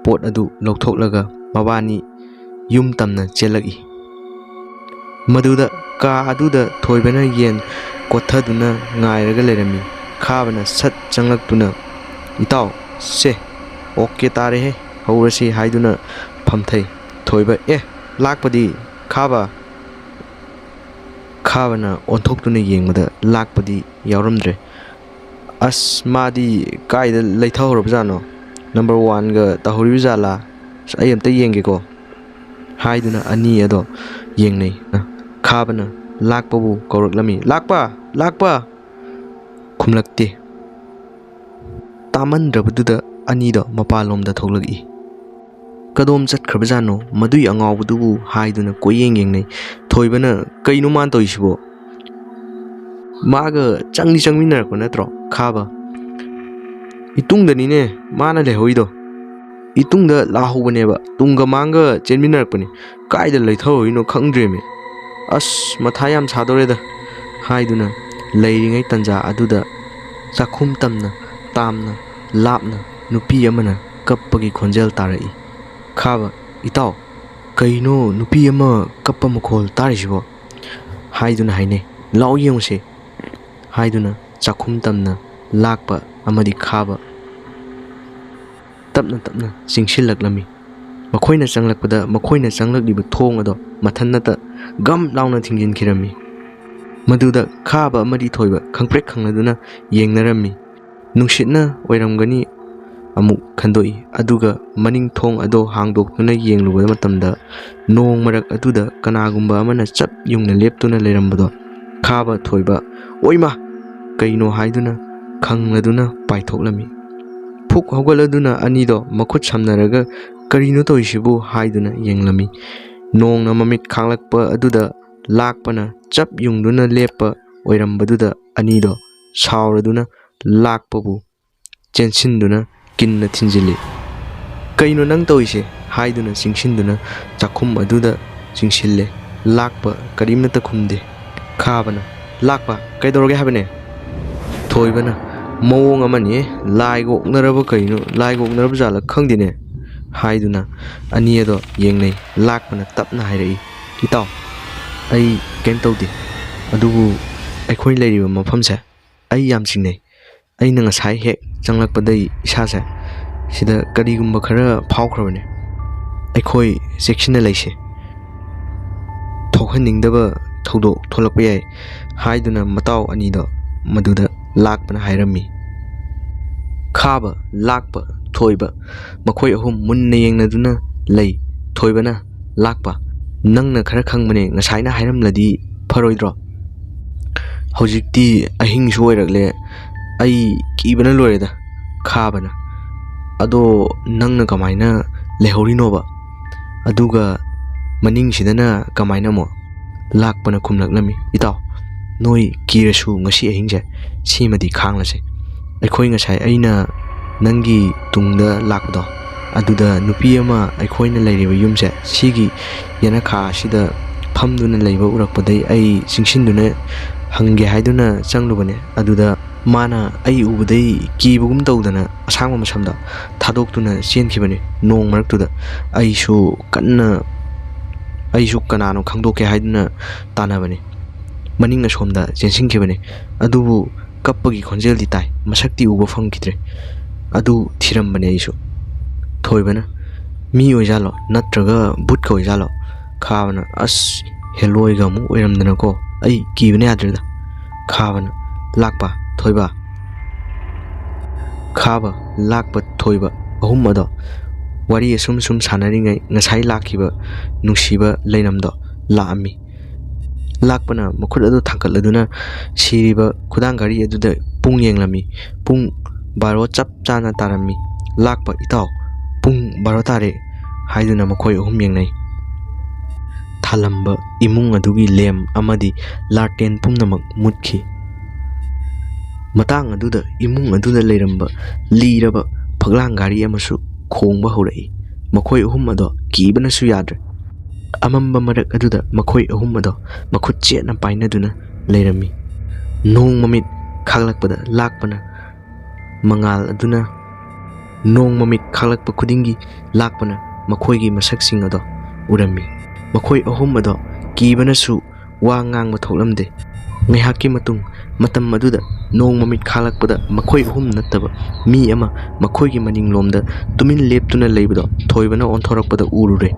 ꯄꯣꯠ ꯑꯗꯨ ꯂꯧꯊꯣꯛꯂꯒ ꯃꯕꯥꯅꯤ ꯌꯨꯝ ꯇꯝꯅ ꯆꯦꯜꯂꯛꯏ꯫ ꯃꯗꯨꯗ ꯀꯥ ꯑꯗꯨꯗ ꯊꯣꯏꯕꯅ ꯌꯦꯟ ꯀꯣꯠꯊꯗꯨꯅ ꯉꯥꯏꯔꯒ ꯂꯩꯔꯝꯃꯤ꯫ ꯈꯥꯕꯅ ꯁꯠ ꯆꯪꯂꯛꯇꯨꯅ ꯏꯇꯥꯎ ꯁꯦ ꯑꯣꯀꯦ ꯇꯥꯔꯦꯍꯦ, ꯍꯧꯔꯁꯤ ꯍꯥꯏꯗꯨꯅ ꯐꯝꯊꯩ꯫ ꯊꯣꯏꯕ: ꯑꯦ ꯂꯥꯛꯄꯗꯤ ꯈꯥꯕ? ꯈꯥꯕꯅ ꯑꯣꯟꯊꯣꯛꯇꯨꯅ ꯌꯦꯡꯕꯗ ꯂꯥꯛꯄꯗꯤ ꯌꯥꯎꯔꯝꯗ꯭ꯔꯦ꯫ ꯑꯁ ꯃꯥꯗꯤ ꯀꯥꯏꯗ ꯂꯩꯊꯍꯧꯔꯕꯖꯥꯠꯅꯣ? ꯅꯝꯕꯔ 1ꯒ ꯇꯧꯍꯧꯔꯤꯕ ꯖꯥꯠꯂꯥ? ꯑꯩ ꯑꯝꯇ ꯌꯦꯡꯒꯦꯀꯣ ꯍꯥꯏꯗꯨꯅ ꯑꯅꯤ ꯑꯗꯣ ꯌꯦꯡꯅꯩ꯫ ꯈꯥꯕꯅ ꯂꯥꯛꯄꯕꯨ ꯀꯧꯔꯛꯂꯝꯃꯤ꯫ ꯂꯥꯛꯄ ꯈꯨꯝꯂꯛꯇꯦ꯫ ꯇꯥꯃꯟꯗ꯭ꯔꯕꯗꯨꯗ ꯑꯅꯤꯗꯣ ꯃꯄꯥꯟꯂꯣꯝꯗ ꯊꯣꯛꯂꯛꯏ꯫ ꯀꯗꯣꯝ ꯆꯠꯈ꯭ꯔꯕꯖꯥꯠꯅꯣ ꯃꯗꯨꯏ ꯑꯉꯥꯎꯕꯗꯨꯕꯨ ꯍꯥꯏꯗꯨꯅ ꯀꯣꯏꯌꯦꯡ ꯌꯦꯡꯅꯩ꯫ ꯊꯣꯏꯕꯅ ꯀꯩꯅꯣ ꯃꯥꯅ ꯇꯧꯔꯤꯁꯤꯕꯣ? ꯃꯥꯒ ꯆꯪꯃꯤꯟꯅꯔꯛꯄ ꯅꯠꯇ꯭ꯔꯣ ꯈꯥꯕ? ꯏꯇꯨꯡꯗꯅꯤꯅꯦ ꯃꯥꯅ ꯂꯩꯍꯧꯔꯤꯗꯣ꯫ ꯏꯇꯨꯡꯗ ꯂꯥꯛꯍꯧꯕꯅꯦꯕ, ꯇꯨꯡꯒ ꯃꯥꯡꯒ ꯆꯦꯟꯃꯤꯟꯅꯔꯛꯄꯅꯤ꯫ ꯀꯥꯏꯗ ꯂꯩꯊꯍꯧꯔꯤꯅꯣ ꯈꯪꯗ꯭ꯔꯦꯃꯦ꯫ ꯑꯁ ꯃꯊꯥ ꯌꯥꯝ ꯁꯥꯗꯧꯔꯦꯗ ꯍꯥꯏꯗꯨꯅ ꯂꯩꯔꯤꯉꯩ ꯇꯟꯖꯥ ꯑꯗꯨꯗ ꯆꯥꯛꯈꯨꯝ ꯇꯝꯅ ꯇꯥꯝꯅ ꯂꯥꯞꯅ ꯅꯨꯄꯤ ꯑꯃꯅ ꯀꯞꯄꯒꯤ ꯈꯣꯟꯖꯦꯜ ꯇꯥꯔꯛꯏ꯫ ꯈꯥꯕ: ꯏꯇꯥꯎ ꯀꯩꯅꯣ ꯅꯨꯄꯤ ꯑꯃ ꯀꯞꯄ ꯃꯈꯣꯜ ꯇꯥꯔꯤꯁꯤꯕꯣ ꯍꯥꯏꯗꯨꯅ ꯍꯥꯏꯅꯩ꯫ ꯂꯥꯛꯑꯣ ꯌꯦꯡꯉꯨꯁꯦ ꯍꯥꯏꯗꯨꯅ ꯆꯥꯛꯈꯨꯝ ꯇꯝꯅ ꯂꯥꯛꯄ ꯑꯃꯗꯤ ꯈꯥꯕ ꯇꯞꯅ ꯆꯤꯡꯁꯤꯜꯂꯛꯂꯝꯃꯤ꯫ ꯃꯈꯣꯏꯅ ꯆꯪꯂꯛꯄꯗ ꯃꯈꯣꯏꯅ ꯆꯪꯂꯛꯂꯤꯕ ꯊꯣꯡ ꯑꯗꯣ ꯃꯊꯟꯇ ꯒꯝ ꯂꯥꯎꯅ ꯊꯤꯡꯖꯤꯟꯈꯤꯔꯝꯃꯤ꯫ ꯃꯗꯨꯗ ꯈꯥꯕ ꯑꯃꯗꯤ ꯊꯣꯏꯕ ꯈꯪꯄ꯭ꯔꯦꯛ ꯈꯪꯅꯗꯨꯅ ꯌꯦꯡꯅꯔꯝꯃꯤ꯫ ꯅꯨꯡꯁꯤꯠꯅ ꯑꯣꯏꯔꯝꯒꯅꯤ ꯑꯃꯨꯛ ꯈꯟꯗꯣꯛꯏ꯫ ꯑꯗꯨꯒ ꯃꯅꯤꯡ ꯊꯣꯡ ꯑꯗꯣ ꯍꯥꯡꯗꯣꯛꯇꯨꯅ ꯌꯦꯡꯂꯨꯕ ꯃꯇꯝꯗ ꯅꯣꯡ ꯃꯔꯛ ꯑꯗꯨꯗ ꯀꯅꯥꯒꯨꯝꯕ ꯑꯃꯅ ꯆꯞ ꯌꯨꯡꯅ ꯂꯦꯞꯇꯨꯅ ꯂꯩꯔꯝꯕꯗꯣ ꯈꯥꯕ ꯊꯣꯏꯕ ꯑꯣꯏꯃꯥ ꯀꯩꯅꯣ ꯍꯥꯏꯗꯨꯅ ꯈꯪꯂꯗꯨꯅ ꯄꯥꯏꯊꯣꯛꯂꯝꯃꯤ꯫ ꯐꯨꯛ ꯍꯧꯒꯠꯂꯗꯨꯅ ꯑꯅꯤꯗꯣ ꯃꯈꯨꯠ ꯁꯝꯅꯔꯒ ꯀꯔꯤꯅꯣ ꯇꯧꯔꯤꯁꯤꯕꯨ ꯍꯥꯏꯗꯨꯅ ꯌꯦꯡꯂꯝꯃꯤ꯫ ꯅꯣꯡꯅ ꯃꯃꯤꯠ ꯈꯥꯡꯂꯛꯄ ꯑꯗꯨꯗ ꯂꯥꯛꯄꯅ ꯆꯞ ꯌꯨꯡꯗꯨꯅ ꯂꯦꯞꯄ ꯑꯣꯏꯔꯝꯕꯗꯨꯗ ꯑꯅꯤꯗꯣ ꯁꯥꯎꯔꯗꯨꯅ ꯂꯥꯛꯄꯕꯨ ꯆꯦꯟꯁꯤꯟꯗꯨꯅ ꯀꯤꯟꯅ ꯊꯤꯟꯖꯤꯜꯂꯤ꯫ ꯀꯩꯅꯣ ꯅꯪ ꯇꯧꯏꯁꯦ ꯍꯥꯏꯗꯨꯅ ꯆꯤꯡꯁꯤꯟꯗꯨꯅ ꯆꯥꯛꯈꯨꯝ ꯑꯗꯨꯗ ꯆꯤꯡꯁꯤꯜꯂꯦ꯫ ꯂꯥꯛꯄ ꯀꯔꯤꯝꯇ ꯈꯨꯝꯗꯦ꯫ ꯈꯥꯕꯅ ꯂꯥꯛꯄ ꯀꯩꯗꯧꯔꯒꯦ ꯍꯥꯏꯕꯅꯦ? ꯊꯣꯏꯕꯅ ꯃꯑꯣꯡ ꯑꯃꯅꯤ, ꯂꯥꯏꯒ ꯑꯣꯛꯅꯔꯕ ꯀꯩꯅꯣ, ꯂꯥꯏꯒ ꯑꯣꯛꯅꯔꯕ ꯖꯥꯠꯂ ꯈꯪꯗꯦꯅꯦ ꯍꯥꯏꯗꯨꯅ ꯑꯅꯤ ꯑꯗꯣ ꯌꯦꯡꯅꯩ꯫ ꯂꯥꯛꯄꯅ ꯇꯞꯅ ꯍꯥꯏꯔꯛꯏ, ꯏꯇꯥꯎ ꯑꯩ ꯀꯩꯝ ꯇꯧꯗꯦ, ꯑꯗꯨꯕꯨ ꯑꯩꯈꯣꯏ ꯂꯩꯔꯤꯕ ꯃꯐꯝꯁꯦ ꯑꯩ ꯌꯥꯝ ꯆꯤꯡꯅꯩ꯫ ꯑꯩꯅ ꯉꯁꯥꯏ ꯍꯦꯛ ꯆꯪꯂꯛꯄꯗꯩ ꯏꯁꯥꯁꯦ ꯁꯤꯗ ꯀꯔꯤꯒꯨꯝꯕ ꯈꯔ ꯐꯥꯎꯈ꯭ꯔꯕꯅꯦ꯫ ꯑꯩꯈꯣꯏ ꯆꯦꯛꯁꯤꯟꯅ ꯂꯩꯁꯦ, ꯊꯣꯛꯍꯟꯅꯤꯡꯗꯕ ꯊꯧꯗꯣꯛ ꯊꯣꯛꯂꯛꯄ ꯌꯥꯏ ꯍꯥꯏꯗꯨꯅ ꯃꯇꯥꯎ ꯑꯅꯤꯗꯣ ꯃꯗꯨꯗ ꯂꯥꯛꯄꯅ ꯍꯥꯏꯔꯝꯃꯤ꯫ ꯈꯥꯕ, ꯂꯥꯛꯄ, ꯊꯣꯏꯕ ꯃꯈꯣꯏ ꯑꯍꯨꯝ ꯃꯨꯟꯅ ꯌꯦꯡꯅꯗꯨꯅ ꯂꯩ꯫ ꯊꯣꯏꯕꯅ ꯂꯥꯛꯄ ꯅꯪꯅ ꯈꯔ ꯈꯪꯕꯅꯦ, ꯉꯁꯥꯏꯅ ꯍꯥꯏꯔꯝꯂꯗꯤ ꯐꯔꯣꯏꯗ꯭ꯔꯣ? ꯍꯧꯖꯤꯛꯇꯤ ꯑꯍꯤꯡꯁꯨ ꯑꯣꯏꯔꯛꯂꯦ, ꯑꯩ ꯀꯤꯕꯅ ꯂꯣꯏꯔꯦꯗ꯫ ꯈꯥꯕꯅ ꯑꯗꯣ ꯅꯪꯅ ꯀꯃꯥꯏꯅ ꯂꯩꯍꯧꯔꯤꯅꯣꯕ? ꯑꯗꯨꯒ ꯃꯅꯤꯡꯁꯤꯗꯅ ꯀꯃꯥꯏꯅ ꯑꯃꯨꯛ? ꯂꯥꯛꯄꯅ ꯈꯨꯝꯂꯛꯂꯝꯃꯤ, ꯏꯇꯥꯎ ꯅꯣꯏ ꯀꯤꯔꯁꯨ ꯉꯁꯤ ꯑꯍꯤꯡꯁꯦ ꯁꯤꯃꯗꯤ ꯈꯥꯡꯂꯁꯦ꯫ ꯑꯩꯈꯣꯏ ꯉꯁꯥꯏ ꯑꯩꯅ ꯅꯪꯒꯤ ꯇꯨꯡꯗ ꯂꯥꯛꯄꯗꯣ ꯑꯗꯨꯗ ꯅꯨꯄꯤ ꯑꯃ ꯑꯩꯈꯣꯏꯅ ꯂꯩꯔꯤꯕ ꯌꯨꯝꯁꯦ ꯁꯤꯒꯤ ꯌꯦꯅꯈꯥ ꯑꯁꯤꯗ ꯐꯝꯗꯨꯅ ꯂꯩꯕ ꯎꯔꯛꯄꯗꯩ ꯑꯩ ꯆꯤꯡꯁꯤꯟꯗꯨꯅ ꯍꯪꯒꯦ ꯍꯥꯏꯗꯨꯅ ꯆꯪꯂꯨꯕꯅꯦ꯫ ꯑꯗꯨꯗ ꯃꯥꯅ ꯑꯩ ꯎꯕꯗꯩ ꯀꯤꯕꯒꯨꯝ ꯇꯧꯗꯅ ꯑꯁꯥꯡꯕ ꯃꯁꯝꯗ ꯊꯥꯗꯣꯛꯇꯨꯅ ꯆꯦꯟꯈꯤꯕꯅꯦ ꯅꯣꯡ ꯃꯔꯛꯇꯨꯗ꯫ ꯑꯩꯁꯨ ꯀꯅꯥꯅꯣ ꯈꯪꯗꯣꯛꯀꯦ ꯍꯥꯏꯗꯨꯅ ꯇꯥꯟꯅꯕꯅꯦ, ꯃꯅꯤꯡ ꯑꯁꯣꯝꯗ ꯆꯦꯟꯁꯤꯟꯈꯤꯕꯅꯦ꯫ ꯑꯗꯨꯕꯨ ꯀꯞꯄꯒꯤ ꯈꯣꯟꯖꯦꯜꯗꯤ ꯇꯥꯏ, ꯃꯁꯛꯇꯤ ꯎꯕ ꯐꯪꯈꯤꯗ꯭ꯔꯦ꯫ ꯑꯗꯨ ꯊꯤꯔꯝꯕꯅꯦ ꯑꯩꯁꯨ꯫ ꯊꯣꯏꯕꯅ ꯃꯤ ꯑꯣꯏꯖꯥꯠꯂꯣ ꯅꯠꯇ꯭ꯔꯒ ꯕꯨꯠꯀ ꯑꯣꯏꯖꯥꯠꯂꯣ? ꯈꯥꯕꯅ ꯑꯁ ꯍꯦꯂꯣꯏꯒ ꯑꯃꯨꯛ ꯑꯣꯏꯔꯝꯗꯅꯀꯣ ꯑꯩ ꯀꯤꯕꯅ ꯌꯥꯗ꯭ꯔꯦꯗ꯫ ꯈꯥꯕꯅ ꯂꯥꯛꯄ, ꯊꯣꯏꯕ, ꯈꯥꯕ, ꯂꯥꯛꯄ, ꯊꯣꯏꯕ ꯑꯍꯨꯝ ꯑꯗꯣ ꯋꯥꯔꯤ ꯑꯁꯨꯝ ꯁꯥꯟꯅꯔꯤꯉꯩ ꯉꯁꯥꯏ ꯂꯥꯛꯈꯤꯕ ꯅꯨꯡꯁꯤꯕ ꯂꯩꯅꯝꯗꯣ ꯂꯥꯛꯑꯝꯃꯤ꯫ ꯂꯥꯛꯄꯅ ꯃꯈꯨꯠ ꯑꯗꯨ ꯊꯥꯡꯀꯠꯂꯗꯨꯅ ꯁꯤꯔꯤꯕ ꯈꯨꯗꯥꯡ ꯘꯔꯤ ꯑꯗꯨꯗ ꯄꯨꯡ ꯌꯦꯡꯂꯝꯃꯤ꯫ ꯄꯨꯡ 12 ꯆꯞ ꯆꯥꯅ ꯇꯥꯔꯝꯃꯤ꯫ ꯂꯥꯛꯄ, ꯏꯇꯥꯎ ꯄꯨꯡ 12 ꯇꯥꯔꯦ ꯍꯥꯏꯗꯨꯅ ꯃꯈꯣꯏ ꯑꯍꯨꯝ ꯌꯦꯡꯅꯩ꯫ ꯊꯥꯜꯂꯝꯕ ꯏꯃꯨꯡ ꯑꯗꯨꯒꯤ ꯂꯦꯝ ꯑꯃꯗꯤ ꯂꯥꯔꯇꯦꯟ ꯄꯨꯝꯅꯃꯛ ꯃꯨꯠꯈꯤ꯫ ꯃꯇꯥꯡ ꯑꯗꯨꯗ ꯏꯃꯨꯡ ꯑꯗꯨꯗ ꯂꯩꯔꯝꯕ ꯂꯤꯔꯕ ꯐꯛꯂꯥꯡ ꯘꯔꯤ ꯑꯃꯁꯨ ꯈꯣꯡꯕ ꯍꯧꯔꯛꯏ꯫ ꯃꯈꯣꯏ ꯑꯍꯨꯝ ꯑꯗꯣ ꯀꯤꯕꯅꯁꯨ ꯌꯥꯗ꯭ꯔꯦ꯫ ꯑꯃꯝꯕ ꯃꯔꯛ ꯑꯗꯨꯗ ꯃꯈꯣꯏ ꯑꯍꯨꯝ ꯑꯗꯣ ꯃꯈꯨꯠ ꯆꯦꯠꯅ ꯄꯥꯏꯅꯗꯨꯅ ꯂꯩꯔꯝꯃꯤ꯫ ꯅꯣꯡ ꯃꯃꯤꯠ ꯈꯥꯛꯂꯛꯄꯗ ꯂꯥꯛꯄꯅ ꯅꯣꯡ ꯃꯃꯤꯠ ꯈꯥꯛꯂꯛꯄ ꯈꯨꯗꯤꯡꯒꯤ ꯂꯥꯛꯄꯅ ꯃꯈꯣꯏꯒꯤ ꯃꯁꯛꯁꯤꯡ ꯑꯗꯣ ꯎꯔꯝꯃꯤ꯫ ꯃꯈꯣꯏ ꯑꯍꯨꯝ ꯑꯗꯣ ꯀꯤꯕꯅꯁꯨ ꯋꯥ ꯉꯥꯡꯕ ꯊꯣꯛꯂꯝꯗꯦ꯫ ꯉꯥꯏꯍꯥꯛꯀꯤ ꯃꯇꯨꯡ ꯃꯇꯝ ꯑꯗꯨꯗ ꯅꯣꯡ ꯃꯃꯤꯠ ꯈꯥꯛꯂꯛꯄꯗ ꯃꯈꯣꯏ ꯑꯍꯨꯝ ꯅꯠꯇꯕ ꯃꯤ ꯑꯃ ꯃꯈꯣꯏꯒꯤ ꯃꯅꯤꯡꯂꯣꯝꯗ ꯇꯨꯃꯤꯟ ꯂꯦꯞꯇꯨꯅ ꯂꯩꯕꯗꯣ ꯊꯣꯏꯕꯅ ꯑꯣꯟꯊꯣꯔꯛꯄꯗ ꯎꯔꯨꯔꯦ꯫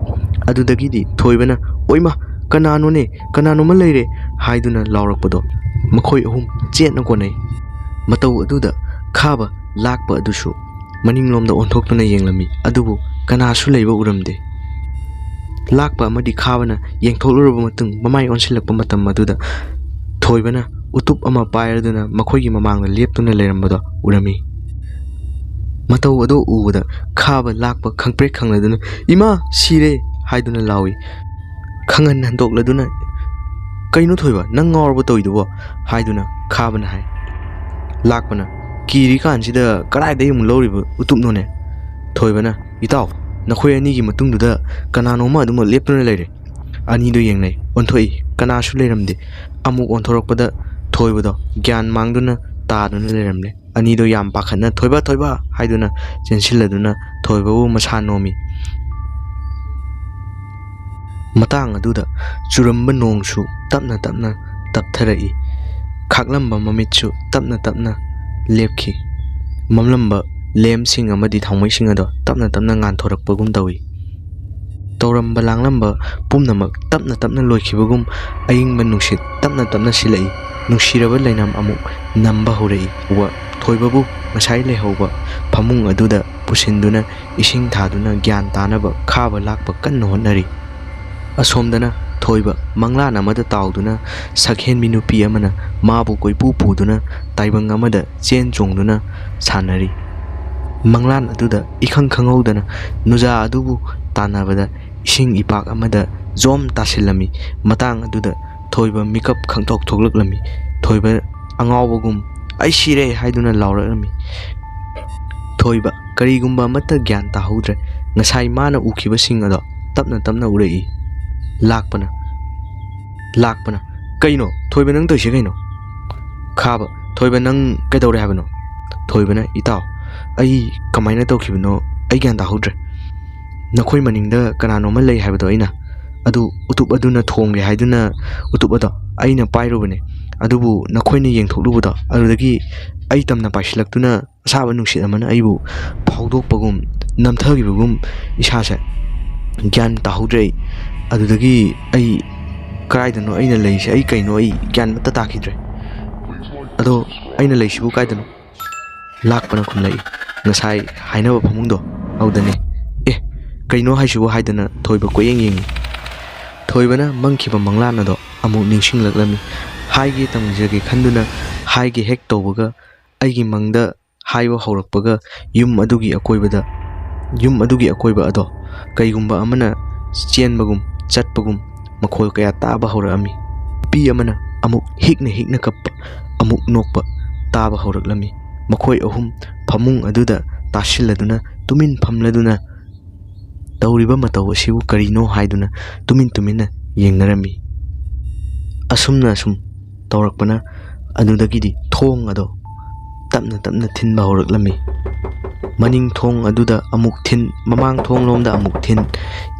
ꯑꯗꯨꯗꯒꯤꯗꯤ ꯊꯣꯏꯕꯅ ꯑꯣꯏꯃꯥ ꯀꯅꯥꯅꯣꯅꯦ, ꯀꯅꯥꯅꯣꯃ ꯂꯩꯔꯦ ꯍꯥꯏꯗꯨꯅ ꯂꯥꯎꯔꯛꯄꯗꯣ ꯃꯈꯣꯏ ꯑꯍꯨꯝ ꯆꯦꯠꯅ ꯀꯣꯟꯅꯩ꯫ ꯃꯇꯧ ꯑꯗꯨꯗ ꯈꯥꯕ, ꯂꯥꯛꯄ ꯑꯗꯨꯁꯨ ꯃꯅꯤꯡꯂꯣꯝꯗ ꯑꯣꯟꯊꯣꯛꯇꯨꯅ ꯌꯦꯡꯂꯝꯃꯤ, ꯑꯗꯨꯕꯨ ꯀꯅꯥꯁꯨ ꯂꯩꯕ ꯎꯔꯝꯗꯦ꯫ ꯂꯥꯛꯄ ꯑꯃꯗꯤ ꯈꯥꯕꯅ ꯌꯦꯡꯊꯣꯛꯂꯨꯔꯕ ꯃꯇꯨꯡ ꯃꯃꯥꯏ ꯑꯣꯟꯁꯤꯜꯂꯛꯄ ꯃꯇꯝ ꯑꯗꯨꯗ ꯊꯣꯏꯕꯅ ꯎꯇꯨꯞ ꯑꯃ ꯄꯥꯏꯔꯗꯨꯅ ꯃꯈꯣꯏꯒꯤ ꯃꯃꯥꯡꯗ ꯂꯦꯞꯇꯨꯅ ꯂꯩꯔꯝꯕꯗꯣ ꯎꯔꯝꯃꯤ꯫ ꯃꯇꯧ ꯑꯗꯨ ꯎꯕꯗ ꯈꯥꯕ, ꯂꯥꯛꯄ ꯈꯪꯄ꯭ꯔꯦꯛ ꯈꯪꯂꯗꯨꯅ ꯏꯃꯥ ꯁꯤꯔꯦ ꯍꯥꯏꯗꯨꯅ ꯂꯥꯎꯏ꯫ ꯈꯪꯍꯟ ꯍꯟꯗꯣꯛꯂꯗꯨꯅ ꯀꯩꯅꯣ ꯊꯣꯏꯕ ꯅꯪ ꯉꯥꯎꯔꯕ ꯇꯧꯏꯗꯨꯕꯣ ꯍꯥꯏꯗꯨꯅ ꯈꯥꯕꯅ ꯍꯥꯏ꯫ ꯂꯥꯛꯄꯅ ꯀꯤꯔꯤ ꯀꯥꯟꯁꯤꯗ ꯀꯗꯥꯏꯗꯒꯤ ꯑꯃꯨꯛ ꯂꯧꯔꯤꯕ ꯎꯇꯨꯞꯅꯣꯅꯦ? ꯊꯣꯏꯕꯅ ꯏꯇꯥꯎ ꯅꯈꯣꯏ ꯑꯅꯤꯒꯤ ꯃꯇꯨꯡꯗꯨꯗ ꯀꯅꯥꯅꯣꯃ ꯑꯗꯨꯃꯛ ꯂꯦꯞꯇꯨꯅ ꯂꯩꯔꯦ꯫ ꯑꯅꯤꯗꯨ ꯌꯦꯡꯅꯩ, ꯑꯣꯟꯊꯣꯛꯏ, ꯀꯅꯥꯁꯨ ꯂꯩꯔꯝꯗꯦ꯫ ꯑꯃꯨꯛ ꯑꯣꯟꯊꯣꯔꯛꯄꯗ ꯊꯣꯏꯕꯗꯣ ꯒ꯭ꯌꯥꯟ ꯃꯥꯡꯗꯨꯅ ꯇꯥꯗꯨꯅ ꯂꯩꯔꯝꯂꯦ꯫ ꯑꯅꯤꯗꯣ ꯌꯥꯝ ꯄꯥꯈꯠꯅ ꯊꯣꯏꯕ, ꯊꯣꯏꯕ ꯍꯥꯏꯗꯨꯅ ꯆꯦꯟꯁꯤꯜꯂꯗꯨꯅ ꯊꯣꯏꯕꯕꯨ ꯃꯁꯥ ꯅꯣꯝꯃꯤ꯫ ꯃꯇꯥꯡ ꯑꯗꯨꯗ ꯆꯨꯔꯝꯕ ꯅꯣꯡꯁꯨ ꯇꯞꯅ ꯇꯞꯅ ꯇꯞꯊꯔꯛꯏ꯫ ꯈꯥꯛꯂꯝꯕ ꯃꯃꯤꯠꯁꯨ ꯇꯞꯅ ꯇꯞꯅ ꯂꯦꯞꯈꯤ꯫ ꯃꯝꯂꯝꯕ ꯂꯦꯝꯁꯤꯡ ꯑꯃꯗꯤ ꯊꯥꯎꯃꯩꯁꯤꯡ ꯑꯗꯣ ꯇꯞꯅ ꯇꯞꯅ ꯉꯥꯟꯊꯣꯔꯛꯄꯒꯨꯝ ꯇꯧꯏ꯫ ꯇꯧꯔꯝꯕ ꯂꯥꯡꯂꯝꯕ ꯄꯨꯝꯅꯃꯛ ꯇꯞꯅ ꯇꯞꯅ ꯂꯣꯏꯈꯤꯕꯒꯨꯝ ꯑꯏꯪꯕ ꯅꯨꯡꯁꯤꯠ ꯇꯞꯅ ꯇꯞꯅ ꯁꯤꯜꯂꯛꯏ꯫ ꯅꯨꯡꯁꯤꯔꯕ ꯂꯩꯅꯝ ꯑꯃꯨꯛ ꯅꯝꯕ ꯍꯧꯔꯛꯏ꯫ ꯊꯣꯏꯕꯕꯨ ꯉꯁꯥꯏ ꯂꯩꯍꯧꯕ ꯐꯃꯨꯡ ꯑꯗꯨꯗ ꯄꯨꯁꯤꯟꯗꯨꯅ ꯏꯁꯤꯡ ꯊꯥꯗꯨꯅ ꯒ꯭ꯌꯥꯟ ꯇꯥꯅꯕ ꯈꯥꯕ, ꯂꯥꯛꯄ ꯀꯟꯅ ꯍꯣꯠꯅꯔꯤ꯫ ꯑꯁꯣꯝꯗꯅ ꯊꯣꯏꯕ ꯃꯪꯂꯥꯟ ꯑꯃꯗ ꯇꯥꯎꯗꯨꯅ ꯁꯛꯍꯦꯟꯕꯤ ꯅꯨꯄꯤ ꯑꯃꯅ ꯃꯥꯕꯨ ꯀꯣꯏꯄꯨ ꯄꯨꯗꯨꯅ ꯇꯥꯏꯕꯪ ꯑꯃꯗ ꯆꯦꯟ ꯆꯣꯡꯗꯨꯅ ꯁꯥꯟꯅꯔꯤ꯫ ꯃꯪꯂꯥꯟ ꯑꯗꯨꯗ ꯏꯈꯪ ꯈꯪꯍꯧꯗꯅ ꯅꯨꯖꯥ ꯑꯗꯨꯕꯨ ꯇꯥꯟꯅꯕꯗ ꯏꯁꯤꯡ ꯏꯄꯥꯛ ꯑꯃꯗ ꯖꯣꯝ ꯇꯥꯁꯤꯜꯂꯝꯃꯤ꯫ ꯃꯇꯥꯡ ꯑꯗꯨꯗ ꯊꯣꯏꯕ ꯃꯤꯀꯞ ꯈꯪꯊꯣꯛ ꯊꯣꯛꯂꯛꯂꯝꯃꯤ꯫ ꯊꯣꯏꯕ ꯑꯉꯥꯎꯕꯒꯨꯝ "ꯑꯩ ꯁꯤꯔꯦ" ꯍꯥꯏꯗꯨꯅ ꯂꯥꯎꯔꯛꯂꯝꯃꯤ꯫ ꯊꯣꯏꯕ ꯀꯔꯤꯒꯨꯝꯕ ꯑꯃꯠꯇ ꯒ꯭ꯌꯥꯟ ꯇꯥꯍꯧꯗ꯭ꯔꯦ꯫ ꯉꯁꯥꯏ ꯃꯥꯅ ꯎꯈꯤꯕꯁꯤꯡ ꯑꯗꯣ ꯇꯞꯅ ꯇꯞꯅ ꯎꯔꯛꯏ꯫ ꯂꯥꯛꯄꯅ "ꯀꯩꯅꯣ ꯊꯣꯏꯕ, ꯅꯪ ꯇꯧꯏꯁꯦ ꯀꯩꯅꯣ?" ꯈꯥꯕ "ꯊꯣꯏꯕ, ꯅꯪ ꯀꯩꯗꯧꯔꯦ ꯍꯥꯏꯕꯅꯣ?" ꯊꯣꯏꯕꯅ "ꯏꯇꯥꯎ, ꯑꯩ ꯀꯃꯥꯏꯅ ꯇꯧꯈꯤꯕꯅꯣ ꯑꯩ ꯒ꯭ꯌꯥꯟ ꯇꯥꯍꯧꯗ꯭ꯔꯦ꯫ ꯅꯈꯣꯏ ꯃꯅꯤꯡꯗ ꯀꯅꯥꯅꯣꯃ ꯂꯩ ꯍꯥꯏꯕꯗꯣ ꯑꯩꯅ, ꯑꯗꯨ ꯎꯇꯨꯞ ꯑꯗꯨꯅ ꯊꯣꯡꯒꯦ ꯍꯥꯏꯗꯨꯅ ꯎꯇꯨꯞ ꯑꯗꯣ ꯑꯩꯅ ꯄꯥꯏꯔꯨꯕꯅꯦ꯫ ꯑꯗꯨꯕꯨ ꯅꯈꯣꯏꯅ ꯌꯦꯡꯊꯣꯛꯂꯨꯕꯗꯣ ꯑꯗꯨꯗꯒꯤ ꯑꯩ ꯇꯝꯅ ꯄꯥꯏꯁꯤꯜꯂꯛꯇꯨꯅ ꯑꯁꯥꯕ ꯅꯨꯡꯁꯤꯠ ꯑꯃꯅ ꯑꯩꯕꯨ ꯐꯥꯎꯗꯣꯛꯄꯒꯨꯝ ꯅꯝꯊꯈꯤꯕꯒꯨꯝ ꯏꯁꯥꯁꯦ ꯒ꯭ꯌꯥꯟ ꯇꯥꯍꯧꯗ꯭ꯔꯦ ꯑꯩ꯫ ꯑꯗꯨꯗꯒꯤ ꯑꯩ ꯀꯗꯥꯏꯗꯅꯣ ꯑꯩꯅ ꯂꯩꯔꯤꯁꯦ, ꯑꯩ ꯀꯩꯅꯣ ꯑꯩ ꯒ꯭ꯌꯥꯟ ꯑꯃꯠꯇ ꯇꯥꯈꯤꯗ꯭ꯔꯦ꯫ ꯑꯗꯣ ꯑꯩꯅ ꯂꯩꯁꯤꯕꯨ ꯀꯥꯏꯗꯅꯣ?" ꯂꯥꯛꯄꯅ ꯈꯨꯝꯂꯛꯏ꯫ "ꯉꯁꯥꯏ ꯍꯥꯏꯅꯕ ꯐꯃꯨꯡꯗꯣ ꯑꯗꯨꯗꯅꯦ." "ꯑꯦ, ꯀꯩꯅꯣ ꯍꯥꯏꯁꯤꯕꯨ?" ꯍꯥꯏꯗꯅ ꯊꯣꯏꯕ ꯀꯣꯏꯌꯦꯡ ꯌꯦꯡꯉꯤ꯫ ꯊꯣꯏꯕꯅ ꯃꯪꯈꯤꯕ ꯃꯪꯂꯥꯟ ꯑꯗꯣ ꯑꯃꯨꯛ ꯅꯤꯡꯁꯤꯡꯂꯛꯂꯝꯃꯤ꯫ ꯍꯥꯏꯒꯦ ꯇꯝꯖꯒꯦ ꯈꯟꯗꯨꯅ ꯍꯥꯏꯒꯦ ꯍꯦꯛ ꯇꯧꯕꯒ ꯑꯩꯒꯤ ꯃꯪꯗ ꯍꯥꯏꯕ ꯍꯧꯔꯛꯄꯒ ꯌꯨꯝ ꯑꯗꯨꯒꯤ ꯑꯀꯣꯏꯕ ꯑꯗꯣ ꯀꯩꯒꯨꯝꯕ ꯑꯃꯅ ꯆꯦꯟꯕꯒꯨꯝ ꯆꯠꯄꯒꯨꯝ ꯃꯈꯣꯜ ꯀꯌꯥ ꯇꯥꯕ ꯍꯧꯔꯛꯑꯝꯃꯤ꯫ ꯅꯨꯄꯤ ꯑꯃꯅ ꯑꯃꯨꯛ ꯍꯤꯛꯅ ꯍꯤꯛꯅ ꯀꯞꯄ, ꯑꯃꯨꯛ ꯅꯣꯛꯄ ꯇꯥꯕ ꯍꯧꯔꯛꯂꯝꯃꯤ꯫ ꯃꯈꯣꯏ ꯑꯍꯨꯝ ꯐꯃꯨꯡ ꯑꯗꯨꯗ ꯇꯥꯁꯤꯜꯂꯗꯨꯅ ꯇꯨꯃꯤꯟ ꯐꯝꯂꯗꯨꯅ ꯇꯧꯔꯤꯕ ꯃꯇꯧ ꯑꯁꯤꯕꯨ ꯀꯔꯤꯅꯣ ꯍꯥꯏꯗꯨꯅ ꯇꯨꯃꯤꯟ ꯇꯨꯃꯤꯟꯅ ꯌꯦꯡꯅꯔꯝꯃꯤ꯫ ꯑꯁꯨꯝꯅ ꯁꯨꯝ ꯇꯧꯔꯛꯄꯅ ꯑꯗꯨꯗꯒꯤꯗꯤ ꯊꯣꯡ ꯑꯗꯣ ꯇꯞꯅ ꯇꯞꯅ ꯊꯤꯟꯕ ꯍꯧꯔꯛꯂꯝꯃꯤ꯫ ꯃꯅꯤꯡ ꯊꯣꯡ ꯑꯗꯨꯗ ꯑꯃꯨꯛ ꯊꯤꯟ, ꯃꯃꯥꯡ ꯊꯣꯡꯂꯣꯝꯗ ꯑꯃꯨꯛ ꯊꯤꯟ,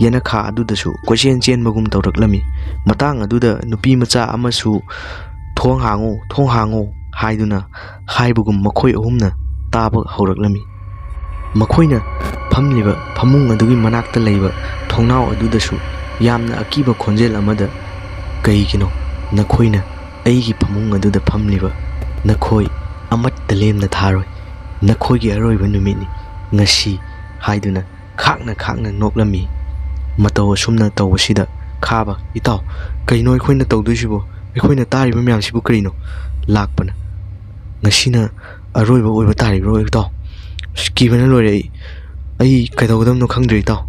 ꯌꯦꯅꯈꯥ ꯑꯗꯨꯗꯁꯨ ꯀꯣꯏꯆꯦꯟ ꯆꯦꯟꯕꯒꯨꯝ ꯇꯧꯔꯛꯂꯝꯃꯤ꯫ ꯃꯇꯥꯡ ꯑꯗꯨꯗ ꯅꯨꯄꯤ ꯃꯆꯥ ꯑꯃꯁꯨ "ꯊꯣꯡ ꯍꯥꯡꯉꯣ, ꯊꯣꯡ ꯍꯥꯡꯉꯣ" ꯍꯥꯏꯗꯨꯅ ꯍꯥꯏꯕꯒꯨꯝ ꯃꯈꯣꯏ ꯑꯍꯨꯝꯅ ꯇꯥꯕ ꯍꯧꯔꯛꯂꯝꯃꯤ꯫ ꯃꯈꯣꯏꯅ ꯐꯝꯂꯤꯕ ꯐꯃꯨꯡ ꯑꯗꯨꯒꯤ ꯃꯅꯥꯛꯇ ꯂꯩꯕ ꯊꯣꯡꯅꯥꯎ ꯑꯗꯨꯗꯁꯨ ꯌꯥꯝꯅ ꯑꯀꯤꯕ ꯈꯣꯟꯖꯦꯜ ꯑꯃꯗ "ꯀꯩꯒꯤꯅꯣ ꯅꯈꯣꯏꯅ ꯑꯩꯒꯤ ꯐꯃꯨꯡ ꯑꯗꯨꯗ ꯐꯝꯂꯤꯕ? ꯅꯈꯣꯏ ꯑꯃꯠꯇ ꯂꯦꯝꯅ ꯊꯥꯔꯣꯏ꯫ ꯅꯈꯣꯏꯒꯤ ꯑꯔꯣꯏꯕ ꯅꯨꯃꯤꯠꯅꯤ ꯉꯁꯤ" ꯍꯥꯏꯗꯨꯅ ꯈꯥꯛꯅ ꯈꯥꯛꯅ ꯅꯣꯛꯂꯝꯃꯤ꯫ ꯃꯇꯧ ꯑꯁꯨꯝꯅ ꯇꯧꯕꯁꯤꯗ ꯈꯥꯕ "ꯏꯇꯥꯎ, ꯀꯩꯅꯣ ꯑꯩꯈꯣꯏꯅ ꯇꯧꯗꯣꯏꯁꯤꯕꯣ? ꯑꯩꯈꯣꯏꯅ ꯇꯥꯔꯤꯕ ꯃꯌꯥꯝꯁꯤꯕꯨ ꯀꯔꯤꯅꯣ?" ꯂꯥꯛꯄꯅ "ꯉꯁꯤꯅ ꯑꯔꯣꯏꯕ ꯑꯣꯏꯕ ꯇꯥꯔꯤꯕ꯭ꯔꯣ ꯏꯇꯥꯎ? ꯀꯤꯕꯅ ꯂꯣꯏꯔꯦ ꯑꯩ ꯀꯩꯗꯧꯒꯗꯕꯅꯣ ꯈꯪꯗ꯭ꯔꯦ ꯏꯇꯥꯎ꯫